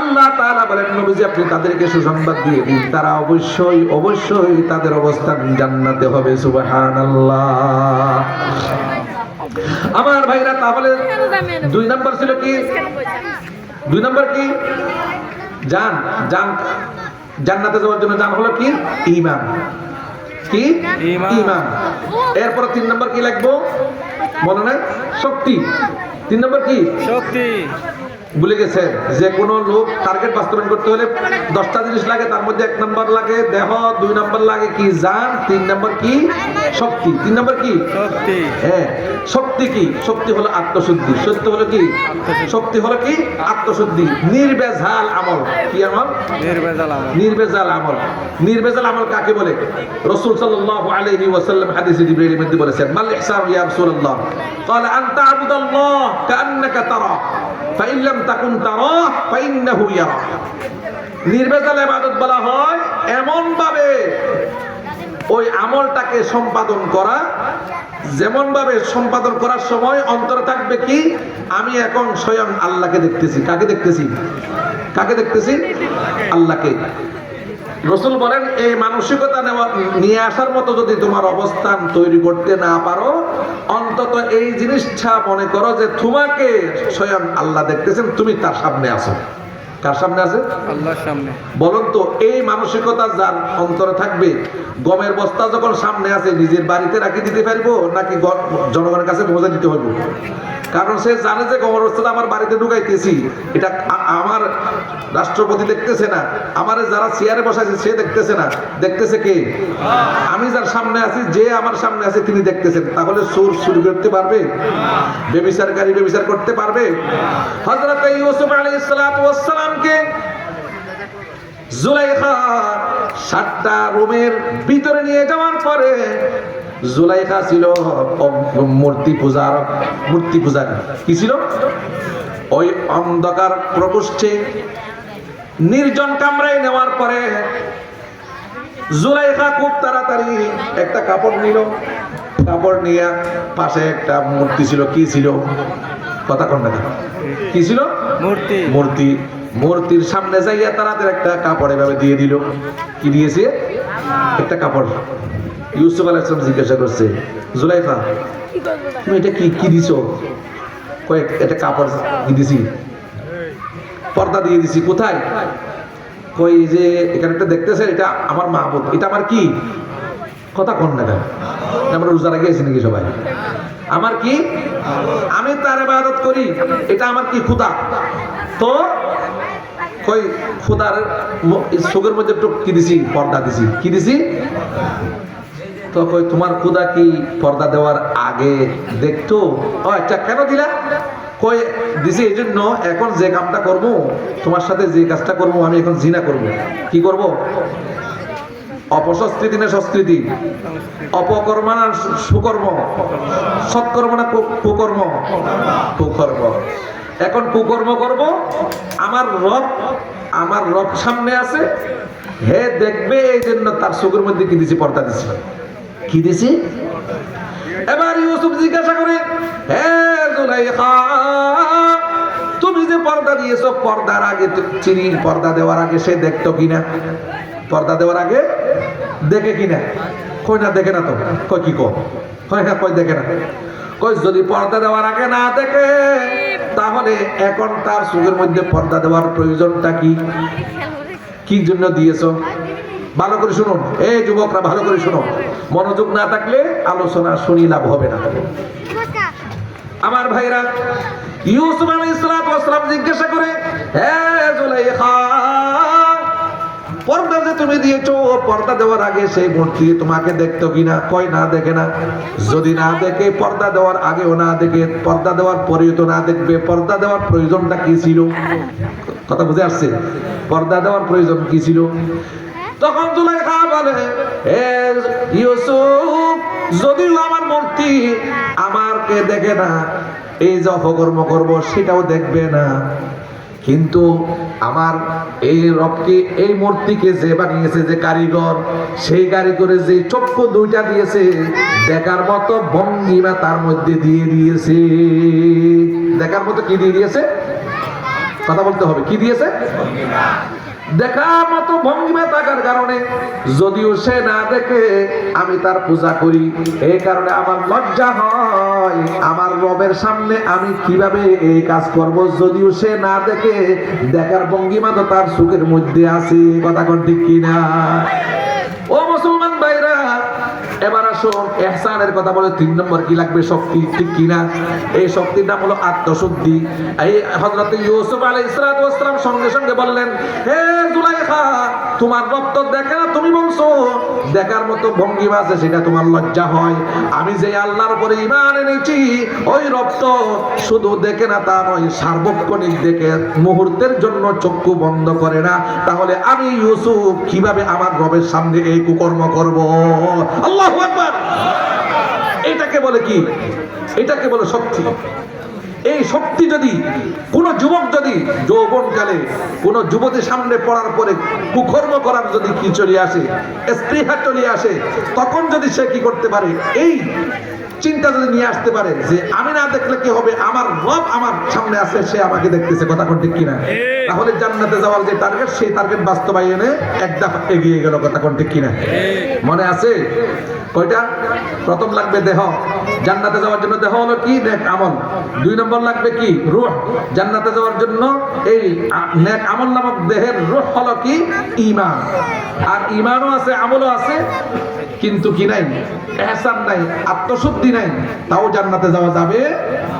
আল্লাহ তাআলা বলেন নবীজি আপনি তাদেরকে সুসংবাদ দিয়ে দিন, তারা অবশ্যই অবশ্যই তাদের অবস্থান জান্নাতে হবে। সুবহানাল্লাহ। আমার ভাইরা, তাহলে 2 নাম্বার ছিল কি? 2 নাম্বার কি? জান। জান্নাতে যাওয়ার জন্য জান হলো কি? ঈমান। কি? ঈমান। এরপর 3 নাম্বার কি লাগবে মনে নাই? শক্তি। 3 নাম্বার কি? শক্তি। ভুলে গেছেন? যে কোনো লোক টার্গেট বাস্তবায়ন করতে হলে 10টা জিনিস লাগে, তার মধ্যে 1 নাম্বার লাগে দেহ, 2 নাম্বার লাগে কি? জান, 3 নাম্বার কি? শক্তি। 3 নাম্বার কি? শক্তি। হ্যাঁ, শক্তি কি? শক্তি হলো আত্মশুদ্ধি। সত্য হলো কি? শক্তি হলো কি? আত্মশুদ্ধি। নির্ভেজাল আমল। কি আমল? নির্ভেজাল আমল। নির্ভেজাল আমল। নির্ভেজাল আমল কাকে বলে? রাসূল সাল্লাল্লাহু আলাইহি ওয়াসাল্লাম হাদিসে জিবরীলের মধ্যে বলেছেন, মাল ইহসান ইয়া রাসূলুল্লাহ? قال أن تعبد الله كأنك تراه فإن لم تكن تراه فإنه يراك। নির্ভেজাল ইবাদত বলা হয় এমন ভাবে ওই আমলটাকে সম্পাদন করা, যেমন ভাবে সম্পাদন করার সময় অন্তরে থাকবে কি? আমি এখন স্বয়ং আল্লাহকে দেখতেছি। কাকে দেখতেছি? কাকে দেখতেছি? আল্লাহকে। রাসূল বলেন এই মানসিকতা নিয়ে আসার মতো যদি তোমার অবস্থান তৈরি করতে না পারো, অন্তত এই জিনিসটা মনে করো যে তোমাকে স্বয়ং আল্লাহ দেখতেছেন, তুমি তার সামনে আছো। কার সামনে আছে? আল্লাহর সামনে। বলুন তো, এই মানসিকতা যার অন্তরে থাকবে, গমের বস্তা যখন সামনে আছে নিজের বাড়িতে রাখি দিতে পারবো নাকি জনগণের কাছে পৌঁছে দিতে হইব? কারণ সে জানে যে গমের বস্তাটা আমার বাড়িতে ঢুকাইতেছি, এটা আমার রাষ্ট্রপতি দেখতেছে না, আমার যারা চেয়ারে বসাইছে সে দেখতেছে না, দেখতেছে কে? আমি যার সামনে আছি, যে আমার সামনে আছে তিনি দেখতেছেন। তাহলে চোর চুরি করতে পারবে? ব্যভিচারকারী ব্যভিচার করতে পারবে? হযরত ইউসুফ আলাইহিস সালাতু ওয়াস সালামকে জুলাইখা 7টা রুমের ভিতরে নিয়ে যাওয়ার পরে, জুলাইখা ছিল মূর্তি পূজারী। কি ছিল? ওই অন্ধকার প্রকোষ্ঠে নির্জন কামরায় নেওয়ার পরে জুলাইখা খুব তাড়াতাড়ি একটা কাপড় নিল। কাপড় নিয়ে পাশে একটা মূর্তি ছিল। কি ছিল? কথা কন না। কি ছিল? মূর্তি। মূর্তি। মূর্তির সামনে যাইয়া তাড়াতাড়ি একটা কাপড় এভাবে দিয়ে দিল। কি দিয়েছে? একটা কাপড়। ইউসুফ আলাইহিস সালাম জিজ্ঞাসা করছে, জুলাইখা তুমি এটা কি কি দিছো? কয়েক একটা কাপড় কি দিছি? পর্দা দিয়ে দিছি। কোথায়? কই যে এখানে একটা দেখতেছেন, এটা আমার মাহবুব। এটা আমার কি? কথা কন না কেন? আমরা রোজা রেখে আছি নাকি সবাই? আমার কি? আমি তার ইবাদত করি। এটা আমার কি? খোদা। তো কই খোদার চোখের মধ্যে একটু কি দিছি? পর্দা দিছি। কি দিছি? তো কই তোমার খোদা কি পর্দা দেওয়ার আগে দেখতো? ও আচ্ছা, কেন দিলা? কই দিছি এই জন্য, এখন যে কামটা করব, তোমার সাথে যে কাজটা করব, আমি এখন জিনা করব। কি করব? অপসংস্কৃতি না সংস্কৃতি? অপকর্ম না সুকর্ম? সৎকর্ম না কুকর্ম? কুকর্ম। এখন কুকর্ম করব। আমার রব সামনে আছে, হে দেখবে, এই জন্য তার চোখের মধ্যে কি দিছি? পর্দা দিছি। কি দিছি? এবার ইউসুফ জিজ্ঞাসা করে, হে জুলাইখা তুমি যে পর্দা দিয়েছো, পর্দার আগে চিনি, পর্দা দেওয়ার আগে সে দেখতো কিনা? পর্দা দেওয়ার আগে দেখে কিনা? কই না দেখে না। তো কই কি কয়? হ্যাঁ কই দেখে না। কই যদি পর্দা দেওয়ার আগে না দেখে, তাহলে এখন তার চোখের মধ্যে পর্দা দেওয়ার প্রয়োজনটা কি? কি জন্য দিয়েছো? ভালো করে শুনুন, এই যুবকরা ভালো করে শুনুন। মনোযোগ না থাকলে আলোচনা শুনি লাভ হবে না। আমার ভাইরা, ইউসুফ আলাইহিস সালাম জিজ্ঞাসা করে, হে জুলাইখা পর্দা যে তুমি দিয়েছো, পর্দা দেওয়ার আগে সেই মূর্তি তোমাকে দেখতো কিনা? কয় না দেখে না। যদি না দেখে, পর্দা দেওয়ার আগেও না দেখে, পর্দা দেওয়ার পরেও তো না দেখবে, পর্দা দেওয়ার প্রয়োজনটা কি ছিল? কথা বুঝে আসছে? পর্দা দেওয়ার প্রয়োজন কি ছিল? তখন জুলাইখা বলে, হে ইউসুফ যদিও আমার মূর্তি আমাকে দেখে না, এই যে অপকর্ম করবো সেটাও দেখবে না, কিন্তু আমার এই রবকে, এই মূর্তিকে যে বানিয়েছে, যে কারিগর, সেই কারিগরে যে চক্ষু দুইটা দিয়েছে, দেখার মতো ভঙ্গিমা তার মধ্যে দিয়ে দিয়েছে। দেখার মতো কি দিয়ে দিয়েছে? কথা বলতে হবে, কি দিয়েছে? দেখার মতো ভঙ্গিমা থাকার কারণে যদিও সে না দেখে আমি তার পূজা করি, এই কারণে আমার লজ্জা হয় আমার রবের সামনে আমি কিভাবে এই কাজ করব, যদিও সে না দেখে। দেখার ভঙ্গিমা তো তার চোখের মধ্যে আছে। কথা কোন ঠিক কিনা? ও মুসলমান ভাইরা, এবার আসুন ইহসানের কথা বলে 3 নম্বর কি লাগবে? শক্তি, ঠিক কিনা? এই শক্তির নাম হলো আত্মশুদ্ধি। এই হযরত ইউসুফ আলাইহিস সালাতু ওয়াস সালাম সঙ্গে সঙ্গে বললেন, হে জুলাইখা, তোমার রব তো দেখে না, তুমি বলছো দেখার মতো ভঙ্গিমা আছে, সেটা তোমার লজ্জা হয়। আমি যে আল্লাহর উপরে ঈমান এনেছি, ওই রব তো শুধু দেখে না তা নয়, সার্বক্ষণিক দেখে, মুহূর্তের জন্য চক্ষু বন্ধ করে না। তাহলে আমি ইউসুফ কিভাবে আমার রবের সামনে এই কুকর্ম করব? আল্লাহু আকবার! এটাকে বলে কি? এটাকে বলে শক্তি। এই শক্তি যদি কোন যুবক, যদি যৌবনকালে কোন যুবতীর সামনে পড়ার পরে কুকর্ম করার যদি কি চলে আসে, স্পৃহা চলে আসে, তখন যদি সে কি করতে পারে, এই চিন্তা যদি নিয়ে আসতে পারে যে আমি না দেখলে কি হবে, আমার রব আমার সামনে আছে, সে আমাকে দেখতেছে। কথা কোন ঠিক কিনা? তাহলে জান্নাতে যাওয়ার যে টার্গেট, সেই টার্গেট বাস্তবায়নে এক ধাপ এগিয়ে গেল। কথা কোন ঠিক কিনা? মনে আছে কয়টা? প্রথম লাগবে দেহ। জান্নাতে যাওয়ার জন্য দেহ হলো কি? নেক আমল। 2 নম্বর লাগবে কি? রূহ। জান্নাতে যাওয়ার জন্য এই নেক আমল নামক দেহের রূহ হলো কি? ঈমান। আর ঈমানও আছে, আমলও আছে, কিন্তু কি নাই? ইহসান নাই, আত্মশুদ্ধি নাই, তাও জান্নাতে যাওয়া যাবে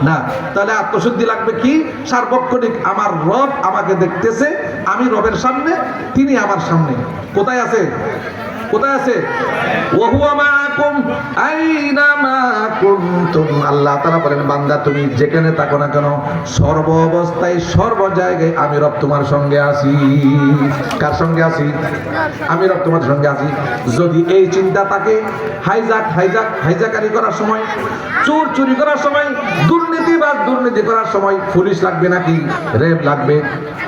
না। তাহলে আত্মশুদ্ধি লাগবে কি? সার্বক্ষণিক আমার রব আমাকে দেখতেছে, আমি রবের সামনে, তিনি আমার সামনে। কোথায় আছে? কোথায় আছে? ওয়াহুয়া মাআকুম আইনামা কুনতুম। আল্লাহ তাআলা বলেন, বান্দা তুমি যেখানে থাকো না কেন, সর্ব অবস্থায়, সর্ব জায়গায় আমি রব তোমার সঙ্গে আছি। কার সঙ্গে আছি? আমি রব তোমার সঙ্গে আছি। যদি এই চিন্তা থাকে, হাইজাকারি করার সময়, চুরি করার সময়, দুর্নীতি করার সময় পুলিশ লাগবে নাকি? র্যাব লাগবে?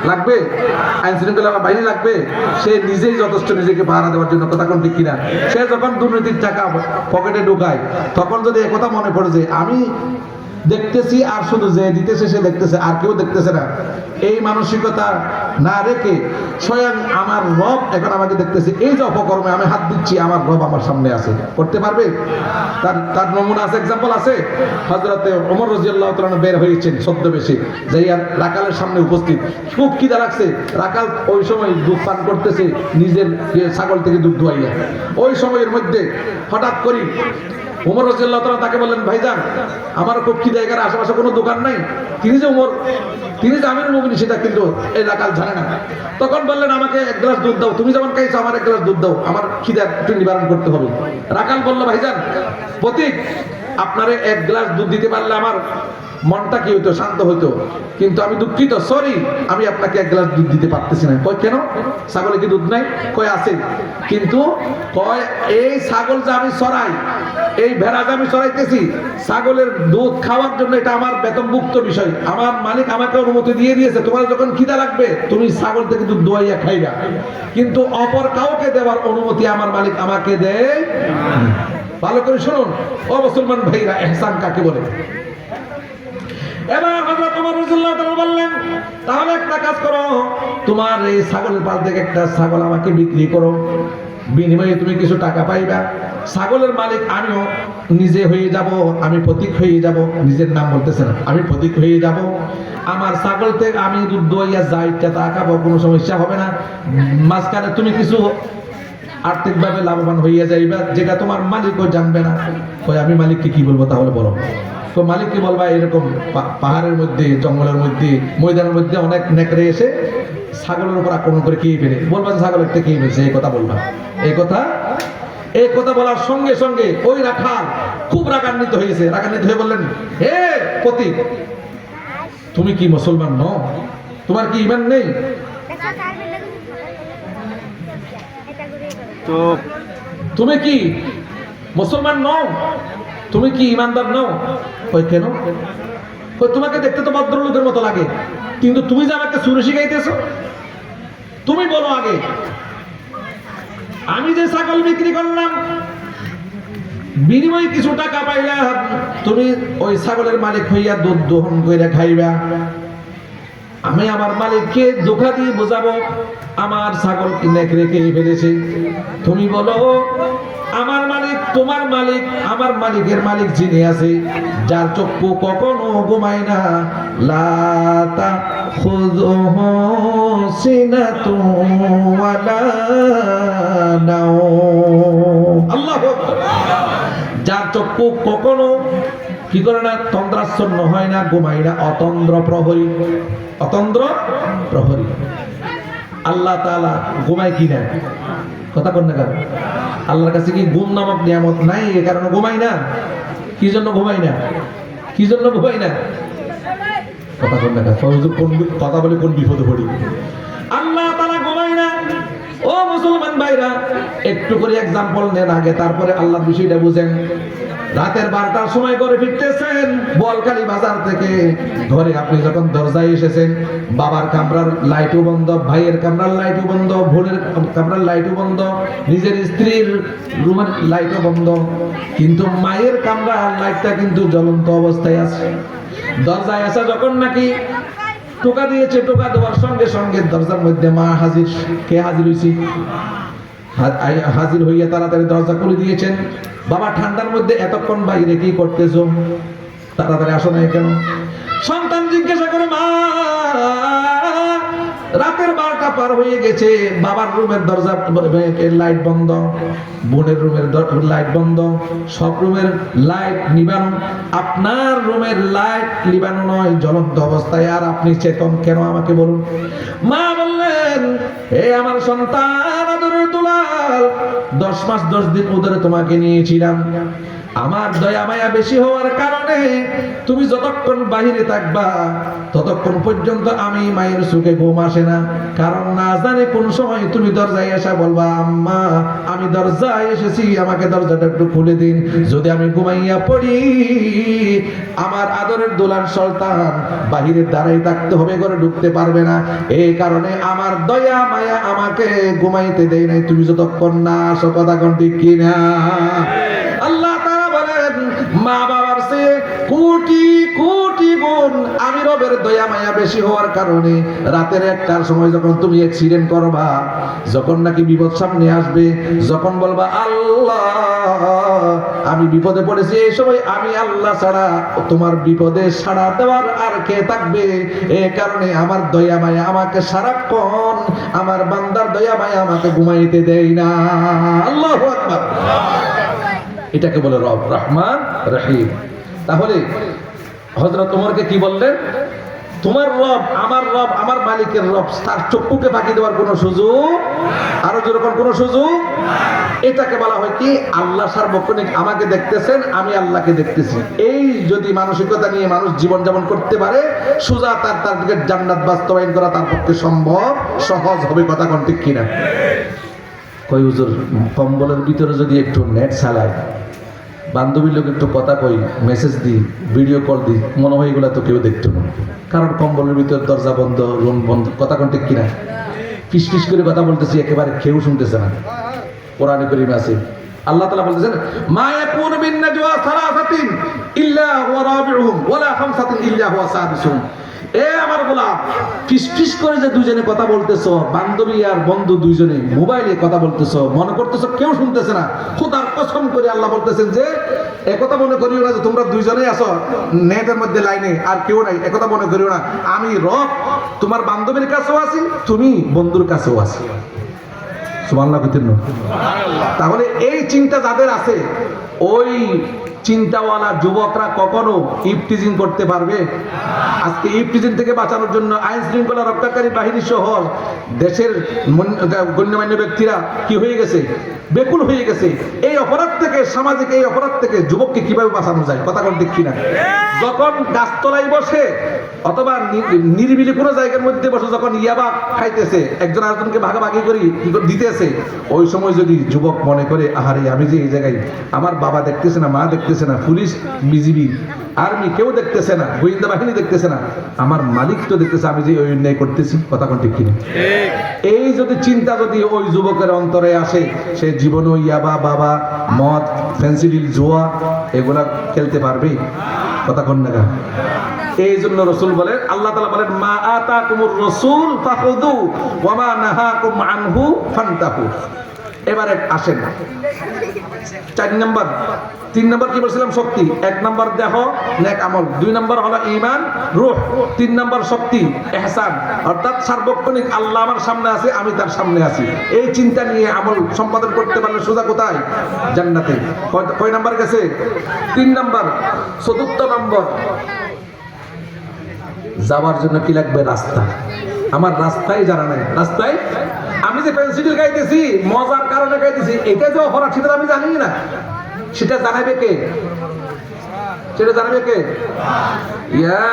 লাগবে? আইন শৃঙ্খলা বাহিনী লাগবে? সে নিজেই যথেষ্ট নিজেকে পাহারা দেওয়ার জন্য। কথা কোন ঠিক কিনা? সে যখন দুর্নীতির টাকা পকেটে ঢুকায়, তখন যদি একথা মনে পড়ে যে আমি দেখতেছি, আর শুধু যে দিতেছে সে দেখতেছে, আর কেউ দেখতেছে না, এই মানসিকতা না রেখে স্বয়ং আমার রব এখন আমাকে দেখতেছে, এই যে অপকর্মে আমি হাত দিচ্ছি, আমার রব আমার সামনে আছে, করতে পারবে? তার নমুনা আছে, এক্সাম্পল আছে। হযরতে ওমর রাদিয়াল্লাহু তাআলা বের হয়েছেন ছদ্মবেশে, যাইয়া রাকালের সামনে উপস্থিত। খুব খিদা লাগছে, রাকাল ওই সময় দুধ পান করতেছে, নিজের ছাগল থেকে দুধ দুয়াইয়া। ওই সময়ের মধ্যে হঠাৎ করে ওমর রাদিয়াল্লাহু তাআলা তাকে বললেন, ভাইজান আমার খুব খিদা, এখানে আশেপাশে কোনো দোকান নাই। তিনি যে আমিরুল মুমিনিন সেটা কিন্তু এই রাকাল জানে না। তখন বললেন, আমাকে 1 গ্লাস দুধ দাও, তুমি যেমন খাইছো আমার 1 গ্লাস দুধ দাও, আমার খিদা একটু নিবারণ করতে হবে। রাকাল বলল, ভাইজান প্রতীক, আপনারে 1 গ্লাস দুধ দিতে পারলে আমার মনটা কি হইতো? শান্ত হইতো। কিন্তু আমি দুঃখিত, সরি, আমি আপনাকে 1 গ্লাস দুধ দিতে পারতেছি না। কয় কেন? ছাগলে কি দুধ নাই? কয় আছে, কিন্তু কয় এই ছাগল যে আমি চড়াই, এই ভেড়া যে আমি চড়াইতেছি, ছাগলের দুধ খাওয়ার জন্য এটা আমার বেতনভুক্ত বিষয়। আমার মালিক আমাকে অনুমতি দিয়ে দিয়েছে, তোমার যখন খিদা লাগবে তুমি ছাগল থেকে দুধ দোয়াইয়া খাইবা, কিন্তু অপর কাউকে দেওয়ার অনুমতি আমার মালিক আমাকে দেয়। ভালো করে শুনুন ও মুসলমান ভাইরা, ইহসান কাকে বলে? এবার হযরত ওমর রাদিয়াল্লাহু তাআলা বললেন, তাহলে একটা কাজ করো, তোমার এই ছাগলের পাল থেকে একটা ছাগল আমাকে বিক্রি করো, বিনিময়ে তুমি কিছু টাকা পাইবা। ছাগলের মালিক আমিও নিজে হয়ে যাব, আমি প্রতীক হয়ে যাব। নিজের নাম বলতেছে না, আমি প্রতীক হয়ে যাব। আমার ছাগল থেকে আমি দুধ দোয়াইয়া যাই, টাকা খাবো, কোনো সমস্যা হবে না। মাঝখানে তুমি কিছু আর্থিকভাবে লাভবান হইয়া যাইবা, যেটা তোমার মালিকও জানবে না। ওই আমি মালিককে কি বলবো তাহলে বলো? তো মালিককে বলবা, এরকম পাহাড়ের মধ্যে, জঙ্গলের মধ্যে, ময়দানের মধ্যে অনেক নেকড়ে এসে ছাগলের উপর আক্রমণ করে খেয়ে ফেলে। বলবা ছাগলের থেকে খেয়ে ফেলছে, এই কথা বলবা। এই কথা বলার সঙ্গে সঙ্গে ওই রাখাল খুব রাগান্বিত হয়েছে। রাগান্বিত হয়ে বললেন, হে প্রতীক, তুমি কি মুসলমান নও? তোমার কি ঈমান নেই? তো তুমি কি মুসলমান নও? তুমি কি ঈমানদার নও? কই কেন? কই তোমাকে দেখতে তো ভদ্রলোকের মতো লাগে, কিন্তু তুমি যে আমাকে চুরি শিখাইতেছো, তুমি বলো আগে, আমি যে ছাগল বিক্রি করলাম বিনিময়ে কিছু টাকা পাইলাম, তুমি ওই ছাগলের মালিক হইয়া দুধ দহন করে খাইবা, আমি আমার মালিককে ধোঁকা দিয়ে বোঝাবো আমার ছাগল কিনে রেখে ফেলেছে। তুমি বলো আমার মালিক, তোমার মালিক, আমার মালিকের মালিক যিনি আছে, যার চক্ষু কখনো ঘুমায় না, লা তাখুযুহু সিনাতুন ওয়ালা নাওম। আল্লাহু আকবার। যার চক্ষু কখনো কি করে না, তন্দ্রাচ্ছন্ন হয় না, ঘুমায় না, অতন্দ্র প্রহরী, অতন্দ্র প্রহরী। আল্লাহ তাআলা ঘুমায় কি না? কথা কন না কেন? আল্লাহর কাছে কি ঘুম নামক নিয়ামত নাই? এ কারণে ঘুমাই না। কি জন্য ঘুমাই না? কি জন্য ঘুমাই না? কথা কন না কেন? কথা বলে কোন বিপদে পড়ি? আল্লাহ তাআলা ঘুমাই না। ও মুসলমান ভাইরা, একটু করে এক্সাম্পল নেন আগে, তারপরে আল্লাহর বিষয়টা বুঝেন। রাতের 12টার সময় ঘরে ফিরতেছেন বোয়ালখালী বাজার থেকে, ঘরে আপনি যখন দরজায় এসেছেন, বাবার কামরার লাইটও বন্ধ, ভাইয়ের কামরার লাইটও বন্ধ, বোনের কামরার লাইটও বন্ধ, নিজের স্ত্রীর রুমের লাইটও বন্ধ, কিন্তু মায়ের কামরার লাইটটা কিন্তু জ্বলন্ত অবস্থায় আছে। দরজায় আসা যখন নাকি টোকা দিয়েছে, টোকা দেওয়ার সঙ্গে সঙ্গে দরজার মধ্যে মা হাজির। কে হাজির হয়েছি? হাজির হইয়া তাড়াতাড়ি দরজা খুলে দিয়েছেন। বাবা ঠান্ডার মধ্যে এতক্ষণ বাইরে কি করতেছ? তাড়াতাড়ি আসো না কেন? সন্তান জিজ্ঞাসা করে, মা রাতের 12টা পার হয়ে গেছে, বাবার রুমের দরজা লাইট বন্ধ, বোনের রুমের লাইট বন্ধ, সব রুমের লাইট নিবানো, আপনার রুমের লাইট নিবানো নয়, জ্বলন্ত অবস্থায়, আর আপনি চেতন কেন আমাকে বলুন। মা বললেন, হে আমার সন্তান, আদরের দুলাল, 10 মাস 10 দিন উদরে তোমাকে নিয়েছিলাম। আমার দয়া মায়া বেশি হওয়ার কারণে তুমি যতক্ষণ বাহিরে থাকবা ততক্ষণ পর্যন্ত আমি মায়ের চোখে ঘুম আসে না, কারণ না জানি কোন সময় তুমি দরজায় এসে বলবা, আম্মা আমি দরজায় এসেছি, আমাকে দরজাটা একটু খুলে দিন। যদি আমি ঘুমাইয়া পড়ি, আমার আদরের দুলার সন্তান বাহিরে দাঁড়াই থাকতে হবে, ঘরে ঢুকতে পারবে না। এই কারণে আমার দয়া মায়া আমাকে ঘুমাইতে দেয় নাই, তুমি যতক্ষণ না আসো। কথা কোন ঠিক কিনা? আল্লাহ তাআলা বলেন, মা বাবার চেয়ে কোটি কোটি গুণ আমি রবের দয়া মায়া বেশি হওয়ার কারণে রাতের 1টার সময় যখন তুমি অ্যাক্সিডেন্ট করবা, যখন নাকি বিপদ সামনে আসবে, যখন বলবা আল্লাহ আমি বিপদে পড়েছি, এই সময় আমি আল্লাহ ছাড়া তোমার বিপদে সাড়া দেওয়ার আর কে থাকবে? এই কারণে আমার দয়া মায়া আমাকে সারাক্ষণ, আমার বান্দার দয়া মায়া আমাকে ঘুমাইতে দেয় না। আল্লাহু আকবার। এটাকে বলে রব, রহমান রহিম। তাহলে হযরত ওমরকে কি বললেন? তোমার রব, আমার মালিকের রব, তার চক্ষুকে ফাঁকি দেওয়ার কোনো সুযোগ, আরো যেরকম কোনো সুযোগ। এটাকে বলা হয় কি? আল্লাহ সার্বক্ষণিক আমাকে দেখতেছেন, আমি আল্লাহকে দেখতেছি। এই যদি মানসিকতা নিয়ে মানুষ জীবন যাপন করতে পারে, সোজা তার দিকে জান্নাত বাস্তবায়ন করা তার পক্ষে সম্ভব, সহজ হবে। কথা কোন ঠিক কিনা? কই হুজুর, কম্বলের ভিতরে যদি একটু নেট চালায়, বান্ধবীর লোক একটু কথা কই, মেসেজ দিই, ভিডিও কল দিই, মনে হয় এগুলো তো কেউ দেখতো না, কারণ কম্বলের ভিতর দরজা বন্ধ, রুম বন্ধ। কথা কোন ঠিক কিনা? ফিস ফিস করে কথা বলতেছি, একেবারে কেউ শুনতেছে না। কোরআনে কারীমে আছে, আল্লাহ তাআলা বলতেছেন, মা ইয়াকুনু মিন নাজওয়া সালাসাতিন ইল্লা হুয়া রাবিউহুম ওয়ালা খামসাতিন ইল্লা হুয়া সাদিসুহুম। এ আমার গোলাম, ফিস ফিস করে যে দুইজনে কথা বলতেছো, বান্ধবী আর বন্ধু দুইজনে মোবাইলে কথা বলতেছো, মনে করতেছো কেউ শুনতেছে না। খোদার কসম করে আল্লাহ বলতেছেন যে একথা মনে করিও না যে তোমরা দুইজনেই আছো নেটের মধ্যে লাইনে, আর কেউ নাই, একথা মনে করিও না। আমি রব তোমার বান্ধবীর কাছেও আছি, তুমি বন্ধুর কাছেও আছি। সুবহানাল্লাহ কইতেন না? তাহলে এই চিন্তা যাদের আছে, ওই চিন্তাওয়ালা যুবকরা কখনো ইফটিজিং করতে পারবে? আজকে ইফটিজিং থেকে বাঁচানোর জন্য আইন শৃঙ্খলা রক্ষাকারী বাহিনী সহ দেশের গণ্যমান্য ব্যক্তিরা কি হয়ে গেছে? বেকুল হয়ে গেছে। এই অপরাধ থেকে, সামাজিক এই অপরাধ থেকে যুবককে কিভাবে বাঁচানো যায়? কথা কোন ঠিক কিনা? যখন গাছতলায় বসে অথবা নিরিবিলি কোনো জায়গার মধ্যে বসে যখন ইয়াবা খাইতেছে, একজন আরেকজনকে ভাগাভাগি করে দিতেছে, ওই সময় যদি যুবক মনে করে, আহারে আমি যে এই জায়গায়, আমার বাবা দেখতেছে না, মা দেখতেছে দেখতেছে না, পুলিশ, বিজিবি, আর্মি কেউ দেখতেছে না, গোয়েন্দা বাহিনী দেখতেছে না, আমার মালিক তো দেখতেছে আমি যে ওই অন্যায় করতেছি। কথা কোন ঠিক কিনা? এই যদি চিন্তা যদি ওই যুবকের অন্তরে আসে, সে জীবনও ইয়াবা, বাবা, মদ, ফেন্সিডিল, জুয়া এগুলা খেলতে পারবে? কথা কোন না? এই জন্য রসুল বলেন, আল্লাহ তাআলা বলেন, মা আতাকুমুর রাসূল ফাখুযু ওয়া মা নাহাকুম আনহু ফান্তাহু। এবারে আসেন 4 নম্বর, 3 নম্বর কি বলছিলাম? শক্তি। 1 নম্বর দেহ, নেক আমল। 2 নম্বর হলো ঈমান, রূহ। 3 নম্বর শক্তি, ইহসান, অর্থাৎ সার্বক্ষণিক আল্লাহ আমার সামনে আছে, আমি তার সামনে আছি। এই চিন্তা নিয়ে আমল সম্পাদন করতে পারলে সোজা কোথায়? জান্নাতে। কয় নাম্বার গেছে? 3 নম্বর। 4র্থ নম্বর, যাওয়ার জন্য কি লাগবে? রাস্তা। আমার রাস্তায় জানা নাই। রাস্তায় আমি যে পেন্সিল গাইতেছি মজার কারণে গাইতেছি, এটা যে অপরাধ সেটা আমি জানি না। সেটা জানাবে কে? সেটা জানাবে কে? ইয়া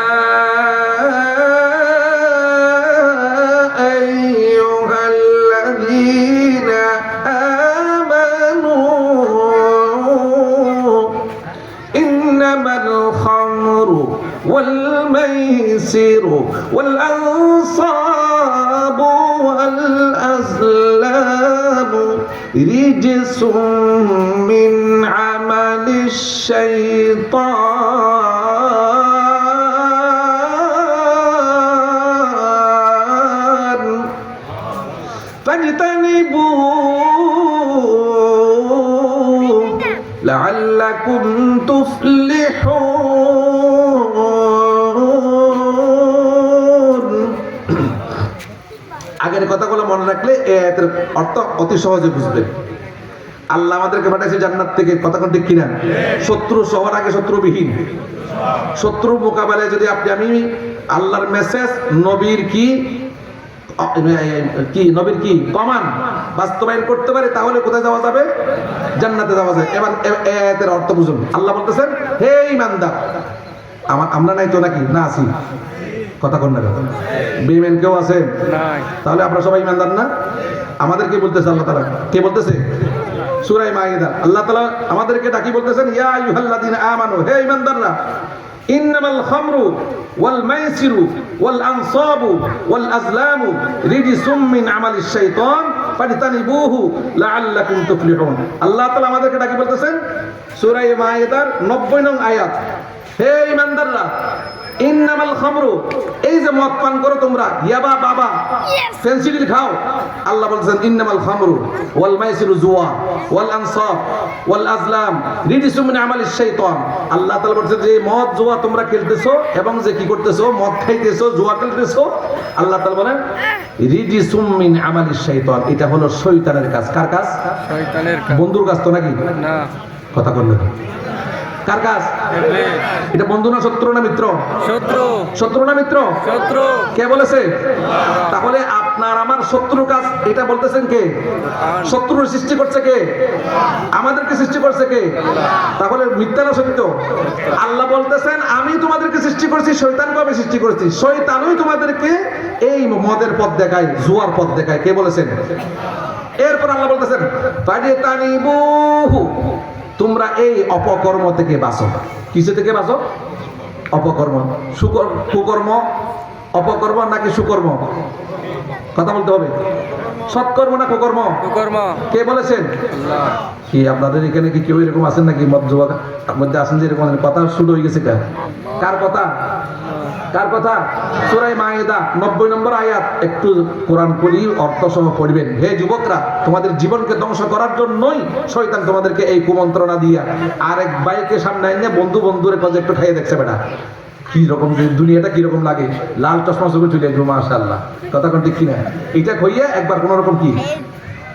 আইয়ুহাল্লাযীনা আমানু ইন্নামাল খামরু ওয়াল মাইসিরু ওয়াল আনসাবু ওয়াল আজলামু রিজসুম মিন আমালিশ শাইতান ফাজতানিবুহু লাআল্লাকুম তুফলিহুন। আগের কথাগুলো মনে রাখলে এই আয়াতের অর্থ অতি সহজে বুঝবেন। আল্লাহ আমাদেরকে পাঠাইছে জান্নাত থেকে। কথা কোন ঠিক কিনা? শত্রু সবার আগে শত্রুবিহীন। শত্রু মোকাবেলায় যদি আমি আল্লাহর মেসেজ, নবীর কি নবীর কি কমান বাস্তবায়ন করতে পারে, তাহলে কোথায় যাওয়া যাবে? জান্নাতে যাওয়া যায়। এবার এই আয়াতের অর্থ বুঝুন। আল্লাহ বলতেছেন, হে ঈমানদার, আমরা নাই তো নাকি? না আছি। কথা কোন না? বেঈমান কেউ আছে? তাহলে আমরা সবাই ঈমানদার না? আমাদেরকে বলতেছে আল্লাহ তাআলা। কে বলতেছে? সূরা মাইদা আল্লাহ তাআলা আমাদেরকে ডাকি বলতেছেন, ইয়া আইয়ুহাল্লাযীনা আমানু, হে ঈমানদাররা, ইন্নামাল খামরু ওয়াল মাইসিরু ওয়াল আনসাবু ওয়াল আজলামু রিজসুম মিন আমালিশ শাইতান ফাজতানিবুহু লাআল্লাকুম তুফলিহুন। আল্লাহ তাআলা আমাদেরকে ডাকি বলতেছেন সূরা মাইদার 90 নং আয়াত, হে ঈমানদাররা, ইন্নামাল খামরু, এই যে মদ পান করো তোমরা, ইয়াবা, বাবা, ফেন্সিডিল খাও, আল্লাহ বলছেন ইন্নামাল খামরু ওয়াল মাইসিরু জুয়া ওয়াল আনসাব ওয়াল আজলাম রিজসুম মিন আমালিশ শাইতান। আল্লাহ তাআলা বলছেন যে মদ জুয়া তোমরা খেলতেছো এবং যে কি করতেছো, মদ খাইতেছো, জুয়া খেলতেছো, আল্লাহ তাআলা বলেন রিজসুম মিন আমালিশ শাইতান, এটা হলো শয়তানের কাজ। কার কাজ? শয়তানের কাজ। বন্ধুর কাজ তো নাকি? না। কথা বললে কার কাজ? এটা বন্ধু না শত্রু না মিত্র? শত্রু। শত্রু না মিত্র? শত্রু। কে বলেছে? তাহলে আপনার আমার শত্রু কাজ, এটা বলতেছেন কে? শত্রুর সৃষ্টি করছে কে? আমাদেরকে সৃষ্টি করছে কে? তাহলে মিথ্যা না সত্য? আল্লাহ বলতেছেন আমি তোমাদেরকে সৃষ্টি করেছি, শয়তানকে আমি সৃষ্টি করেছি, শয়তানই তোমাদেরকে এই মদের পথ দেখায়, জুয়ার পথ দেখায়। কে বলেছেন? এরপর আল্লাহ বলতেছেন ফাজতানিবুহু, তোমরা এই অপকর্ম থেকে বাঁচো। কিসে থেকে বাঁচো? অপকর্ম। কুকর্ম, অপকর্ম নাকি সুকর্ম? কথা বলতে হবে। সৎকর্ম না কুকর্ম? কুকর্ম। কে বলেছেন? আল্লাহ। কি আপনাদের এখানে কি কেউ এরকম আছেন নাকি মধ্যে আছেন যে এরকম কথা শুরু হয়ে গেছে? কার কথা? কার কথা? সূরা মাইদা 90 নম্বর আয়াত। একটু কোরআন পড়ি, অর্থ সহ পড়বেন। হে যুবকরা, তোমাদের জীবনকে ধ্বংস করার জন্যই শয়তান তোমাদেরকে এই কুমন্ত্রণা দিয়া আরেক বাইকে সামনে এনে বন্ধুরে কাজে একটু খাইয়ে দেখছে বেটা কি রকম দুনিয়াটা কি রকম লাগে, লাল চশমা চোখে চলে আসবে, মাশাআল্লাহ। কথা কোন ঠিক কিনা? এটা হইয়া একবার কোন রকম কি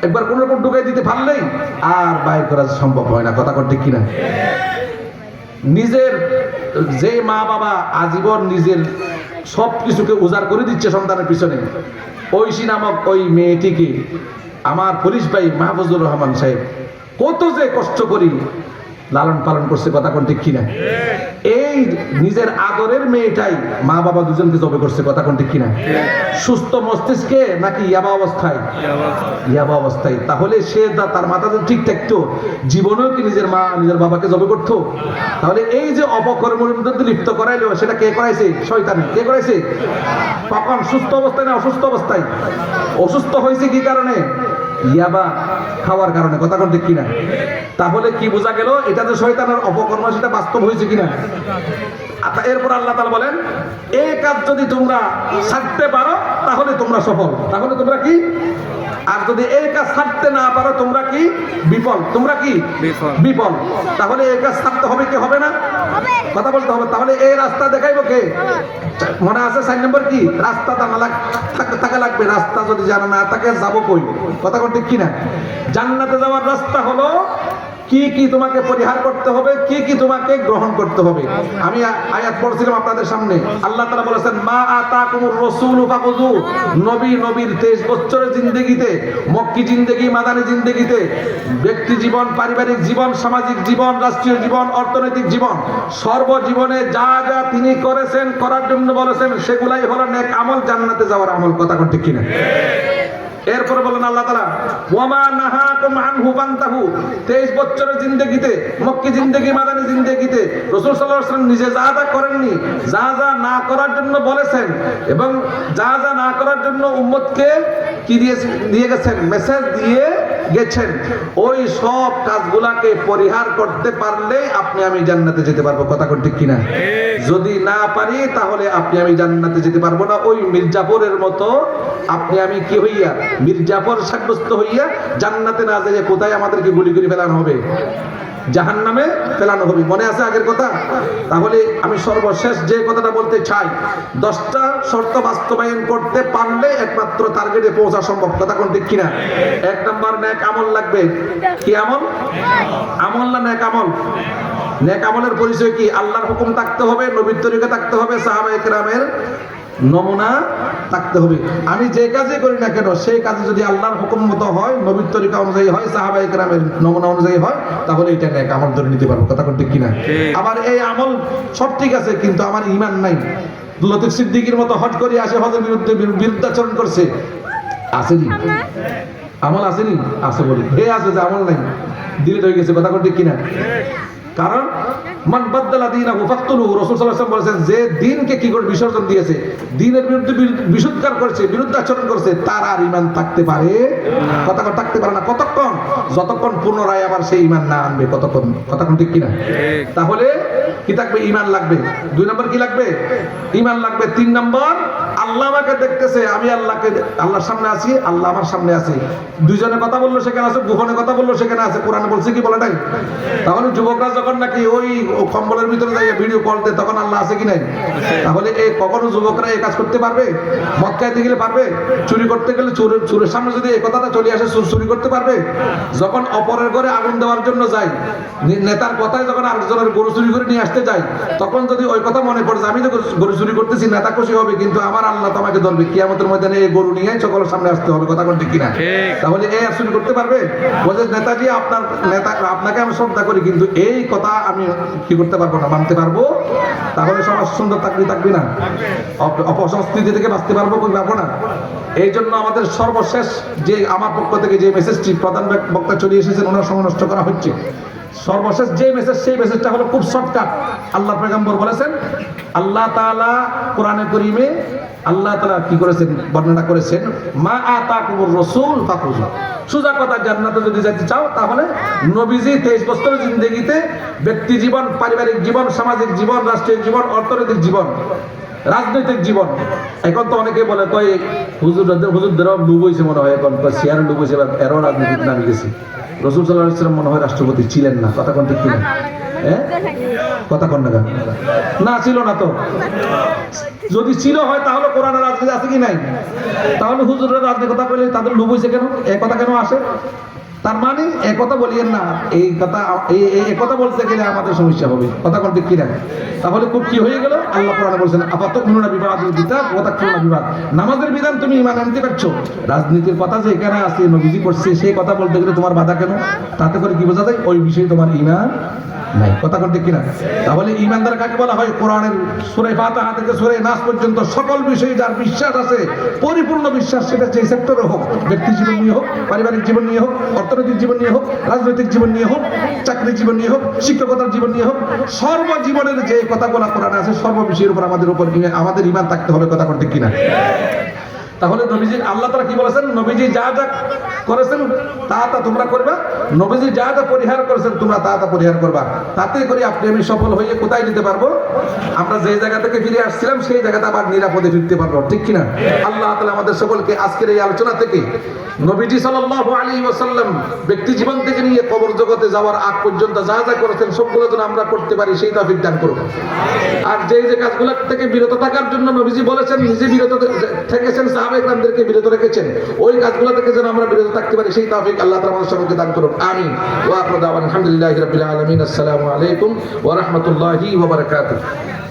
একবার কোন রকম ঢুকাই দিতে পারলেই আর বাইর করা সম্ভব হয় না। কথা কোন ঠিক কিনা? নিজের যে মা বাবা আজীবন নিজের সব কিছুকে উজাড় করে দিচ্ছে সন্তানের পিছনে, ঐশী নামক ওই মেয়েটিকে আমার পুলিশ ভাই মাহফুজুর রহমান সাহেব কত যে কষ্ট করি লালন পালন করছে। কথা কোন ঠিক কিনা? এই নিজের আদরের মেয়েটাই মা বাবা দুজনকে জবে করছে, কথা কোন ঠিক কিনা? সুস্থ মস্তিষ্কে নাকি ইয়াবা অবস্থায়? ইয়াবা অবস্থায়। তাহলে সে তার মাথা যদি ঠিক থাকতো, জীবনেও কি নিজের মা নিজের বাবাকে জবে করতো? তাহলে এই যে অপকর্মের মধ্যে লিপ্ত করাইলো, সেটা কে করাইছে? শয়তান। কে করাইছে? কখন? সুস্থ অবস্থায় না অসুস্থ অবস্থায়? অসুস্থ হয়েছে কি কারণে? ইয়াবা খাওয়ার কারণে, কথা কোন ঠিক কিনা? তাহলে কি বোঝা গেল? এটা যে শয়তানের অপকর্ম, সেটা বাস্তব হয়েছে কিনা? এরপর আল্লাহ তাআলা বলেন, এই কাজ যদি তোমরা ছাড়তে পারো তাহলে তোমরা সফল। তাহলে তোমরা কি? আর যদি এই কাজ ছাড়তে না পারো তোমরা কি? বিফল। তোমরা কি? বিফল। তাহলে এই কাজ ছাড়তে হবে কি হবে না? কথা বলতে হবে। তাহলে এই রাস্তা দেখাইবো কে? মনে আছে 4 নম্বর কি? রাস্তা থাকা লাগবে। রাস্তা যদি জানা না থাকে যাবো কই? কথা কোন ঠিক কিনা? জান্নাতে যাওয়ার রাস্তা হলো কি কি তোমাকে পরিহার করতে হবে, কি কি তোমাকে গ্রহণ করতে হবে। আমি আয়াত পড়ছিলাম আপনাদের সামনে। আল্লাহ তাআলা বলেছেন, মা আতাকুমুর রাসূলু ফাখুযু। নবীর 23 বছরের জিন্দেগিতে, মক্কি জিন্দেগি, মাদানী জিন্দেগিতে, ব্যক্তি জীবন, পারিবারিক জীবন, সামাজিক জীবন, রাষ্ট্রীয় জীবন, অর্থনৈতিক জীবন, সর্বজীবনে যা যা তিনি করেছেন, করার জন্য বলেছেন, সেগুলাই হলো নেক আমল, জান্নাতে যাওয়ার আমল। কথা কোন ঠিক কিনা? এরপরে বলেন আল্লাহ তাআলা, ওয়ামা নাহাকুম আনহু ফান্তাহু। 23 বছরের জিন্দেগিতে, মক্কি জিন্দেগি, মাদানী জিন্দেগিতে রাসূল সাল্লাল্লাহু আলাইহি ওয়াসাল্লাম নিজে যা যা করেননি, যা যা না করার জন্য বলেছেন, এবং যা যা না করার জন্য উম্মতকে কি দিয়ে গেছেন, মেসেজ দিয়ে গেছেন, ওই সব কাজগুলাকে পরিহার করতে পারলে আপনি আমি জান্নাতে যেতে পারবো। কথা কোন ঠিক কিনা? যদি না পারি তাহলে আপনি আমি জান্নাতে যেতে পারবো না। ওই মির্জাফরের মতো আপনি আমি কি হইয়া, মির্জাফর সাব্যস্ত হইয়া জান্নাতে না যেয়ে কোথায় আমাদেরকে গুলি করে ফেলানো হবে? জাহান্নামে ফেলানো হবে। মনে আছে আগের কথা? তাহলে আমি সর্বশেষ যে কথাটা বলতে চাই, 10টা শর্ত বাস্তবায়ন করতে পারলে একমাত্র টার্গেটে পৌঁছা সম্ভব। কথা কোন ঠিক কিনা? 1 নম্বর নেক আমল লাগবে। কি আমল? আমল না নেক আমল? নেক আমলের পরিচয় কি? আল্লাহর হুকুম থাকতে হবে, নবীর তরিকা থাকতে হবে, সাহাবায়ে কেরামের নমুনা থাকতে হবে। আমি যে কাজে করি না কেন, সেই কাজে যদি আল্লাহর হুকুম মতো হয়, নবীর তরিকা অনুযায়ী হয়, সাহাবায়ে কেরামের নমুনা অনুযায়ী হয়, তাহলে এটা নেক আমল ধরে নিতে পারবো। কথা কোন ঠিক কিনা? আবার এই আমল সব ঠিক আছে, কিন্তু আমার ঈমান নাই। লতিফ সিদ্দিকীর মতো হট করে আসে, হজের বিরুদ্ধে বিরুদ্ধাচরণ করছে, আসেনি? আমল আসেনি? আছে বলি হে আছে, যে আমল নাই, ডিলিট হয়ে গেছে। কথা কোন ঠিক কিনা? কারণ মান বাদদালা দীনাহু ফাকতুলুহু। রাসূল সাল্লাল্লাহু আলাইহি ওয়াসাল্লাম বলেছেন, যে দ্বীনকে কি করে বিসর্জন দিয়েছে, দ্বীনের বিরুদ্ধে বিশুদ্ধার করেছে, বিরুদ্ধাচরণ করেছে, তার আর ঈমান থাকতে পারে? কতক্ষণ থাকতে পারে না? কতক্ষণ? যতক্ষণ পুনরায় আবার সেই ঈমান না আনবে, কতক্ষণ। কতক্ষণ ঠিক কিনা? তাহলে কি থাকবে? ঈমান লাগবে। 2 নম্বর কি লাগবে? ঈমান লাগবে। 3 নম্বর, আল্লাহ আমাকে দেখতেছে, আমি আল্লাহর সামনে আছি, আল্লাহ আমার সামনে আছে। দুইজনে কথা বললো সেখানে আছে, গোপনে কথা বললো সেখানে আছে। কোরআনে বলছে কি বলে নাই? তাহলে যুবকরা যখন নাকি ওই কম্বলের ভিতরে যাইয়া ভিডিও কল দেয়, তখন আল্লাহ আছে কি নাই? তাহলে এই কখনো যুবকরা এই কাজ করতে পারবে? মদ খাইতে গেলে পারবে? চুরি করতে গেলে চোরের সামনে যদি এই কথাটা চলে আসে, চুরি করতে পারবে? যখন অপরের ঘরে আগুন দেওয়ার জন্য যায়, নেতার কথায় যখন আরেকজনের গরু চুরি করে নিয়ে আসতে যায়, তখন যদি ওই কথা মনে পড়ে যে আমি তো গরু চুরি করতেছি, নেতা খুশি হবে, কিন্তু আমার আল্লাহ তো আমাকে ধরবে, কিয়ামতের ময়দানে এই গরু নিয়ে সকলের সামনে আসতে হবে। কথা কোন ঠিক কিনা? তাহলে এই আর চুরি করতে পারবে? বলছে নেতাজি, আপনাকে আমি শ্রদ্ধা করি, কিন্তু এই কথা আমি কি করতে পারবো না, মানতে পারবো? তাহলে সমাজ সুন্দর থাকবি না? অপসংস্কৃতি থেকে বাঁচতে পারবো না? এই জন্য আমাদের সর্বশেষ যে আমার পক্ষ থেকে যে মেসেজটি প্রধান বক্তা চলে এসেছেন, ওনার সময় নষ্ট করা হচ্ছে। সর্বশেষ যে মেসেজ, সেই মেসেজটা হলো খুব শর্টকাট। আল্লাহ পয়গম্বর বলেছেন, আল্লাহ তাআলা কোরআনে কারীমে আল্লাহ তাআলা কি করেছেন, বর্ণনা করেছেন, মা আতাকুমুর রাসূল ফাখুযু। সোজা কথা, জান্নাতে যদি যেতে চাও তাহলে নবীজি 23 বছরের জিন্দেগিতে ব্যক্তি জীবন, পারিবারিক জীবন, সামাজিক জীবন, রাষ্ট্রীয় জীবন, অর্থনৈতিক জীবন, রাজনৈতিক জীবন। এখন তো অনেকে বলে কই হুজুরদেরও ডুব হয়েছে মনে হয়, এখন শেয়ার ডুব হয়েছে, এরও রাজনীতি নামে গেছে। রাসূল সাল্লাল্লাহু আলাইহি ওয়াসাল্লাম মনে হয় রাষ্ট্রপতি ছিলেন না। কথা কোন ঠিক কিনা? কথা কোন না? ছিল না তো। যদি ছিল হয় তাহলে কোরআনের রাজনীতি আছে কি নাই? তাহলে হুজুরের রাজনীতি কথা বলে তাদের লোভ হয়েছে কেন? এই কথা কেন আসে? তার মানে এক কথা বলিয়েন না, এই কথা বলতে গেলে আমাদের সমস্যা হবে। কথা কোন ঠিক কিনা? তাহলে খুব কি হয়ে গেল? আল্লাহ কোরআনে বলেছেন, আফাতুমিনুনা বিবাদিল কিতাব ওয়া তাকফুরুনা বিবাদ। নামাজের বিধান তুমি ঈমান আনতে পারছো, রাজনীতির কথা যে এখানে আছে নবীজি করছে, সেই কথা বলতে গেলে তোমার বাধা কেন? তাতে করে কি বোঝা যায়? ওই বিষয়ে তোমার ঈমান নাই। কথা কোন ঠিক কিনা? তাহলে ইমানদার কাকে বলা হয়? কোরআনের সূরা ফাতিহা থেকে সূরা নাস পর্যন্ত সকল বিষয়ে যার বিশ্বাস আছে, পরিপূর্ণ বিশ্বাস, সেটা যে সেক্টরে হোক, ব্যক্তি জীবন নিয়ে হোক, পারিবারিক জীবন নিয়ে হোক, অর্থনৈতিক জীবন নিয়ে হোক, রাজনৈতিক জীবন নিয়ে হোক, চাকরি জীবন নিয়ে হোক, শিক্ষকতার জীবন নিয়ে হোক, সর্বজীবনের যে কথাগুলো কোরআনে আছে সর্ব বিষয়ের উপর আমাদের ঈমান থাকতে হবে। কথা কোন ঠিক কিনা? তাহলে নবীজি আল্লাহ তাআলা কি বলেছেন? নবীজি যা যা করেছেন তা তা তোমরা করবা, নবীজি যা যা পরিহার করেছেন তোমরা তা তা পরিহার করবা। তাতে করে আপনি আমি সফল হয়ে কোথায় যেতে পারবো? আমরা যে জায়গা থেকে ফিরে আসছিলাম সেই জায়গাতে আবার নিরাপদে ফিরতে পারবো। ঠিক কিনা? আল্লাহ তাআলা আমাদের সকলকে আজকের এই আলোচনা থেকে নবীজি সাল্লাল্লাহু আলাইহি ওয়াসাল্লাম ব্যক্তি জীবন থেকে নিয়ে কবর জগতে যাওয়ার আগ পর্যন্ত যা যা করেছেন সবগুলো যেন আমরা করতে পারি সেই তৌফিক দান করুন। আর যে কাজগুলো থেকে বিরত থাকার জন্য নবীজি বলেছেন, নিজে বিরত থেকেছেন, সাহাবায়ে কেরামদেরকে বিরত রেখেছেন, ওই কাজগুলো থেকে যেন আমরা বিরত থাকতে পারি সেই তৌফিক আল্লাহ তাআলা আমাদের সকলকে দান করুন। আমিন। ওয়া আখিরু দাওয়ানা আলহামদুলিল্লাহি রাব্বিল আলামিন। আসসালামু আলাইকুম ওয়া রাহমাতুল্লাহি ওয়া বারাকাতুহু।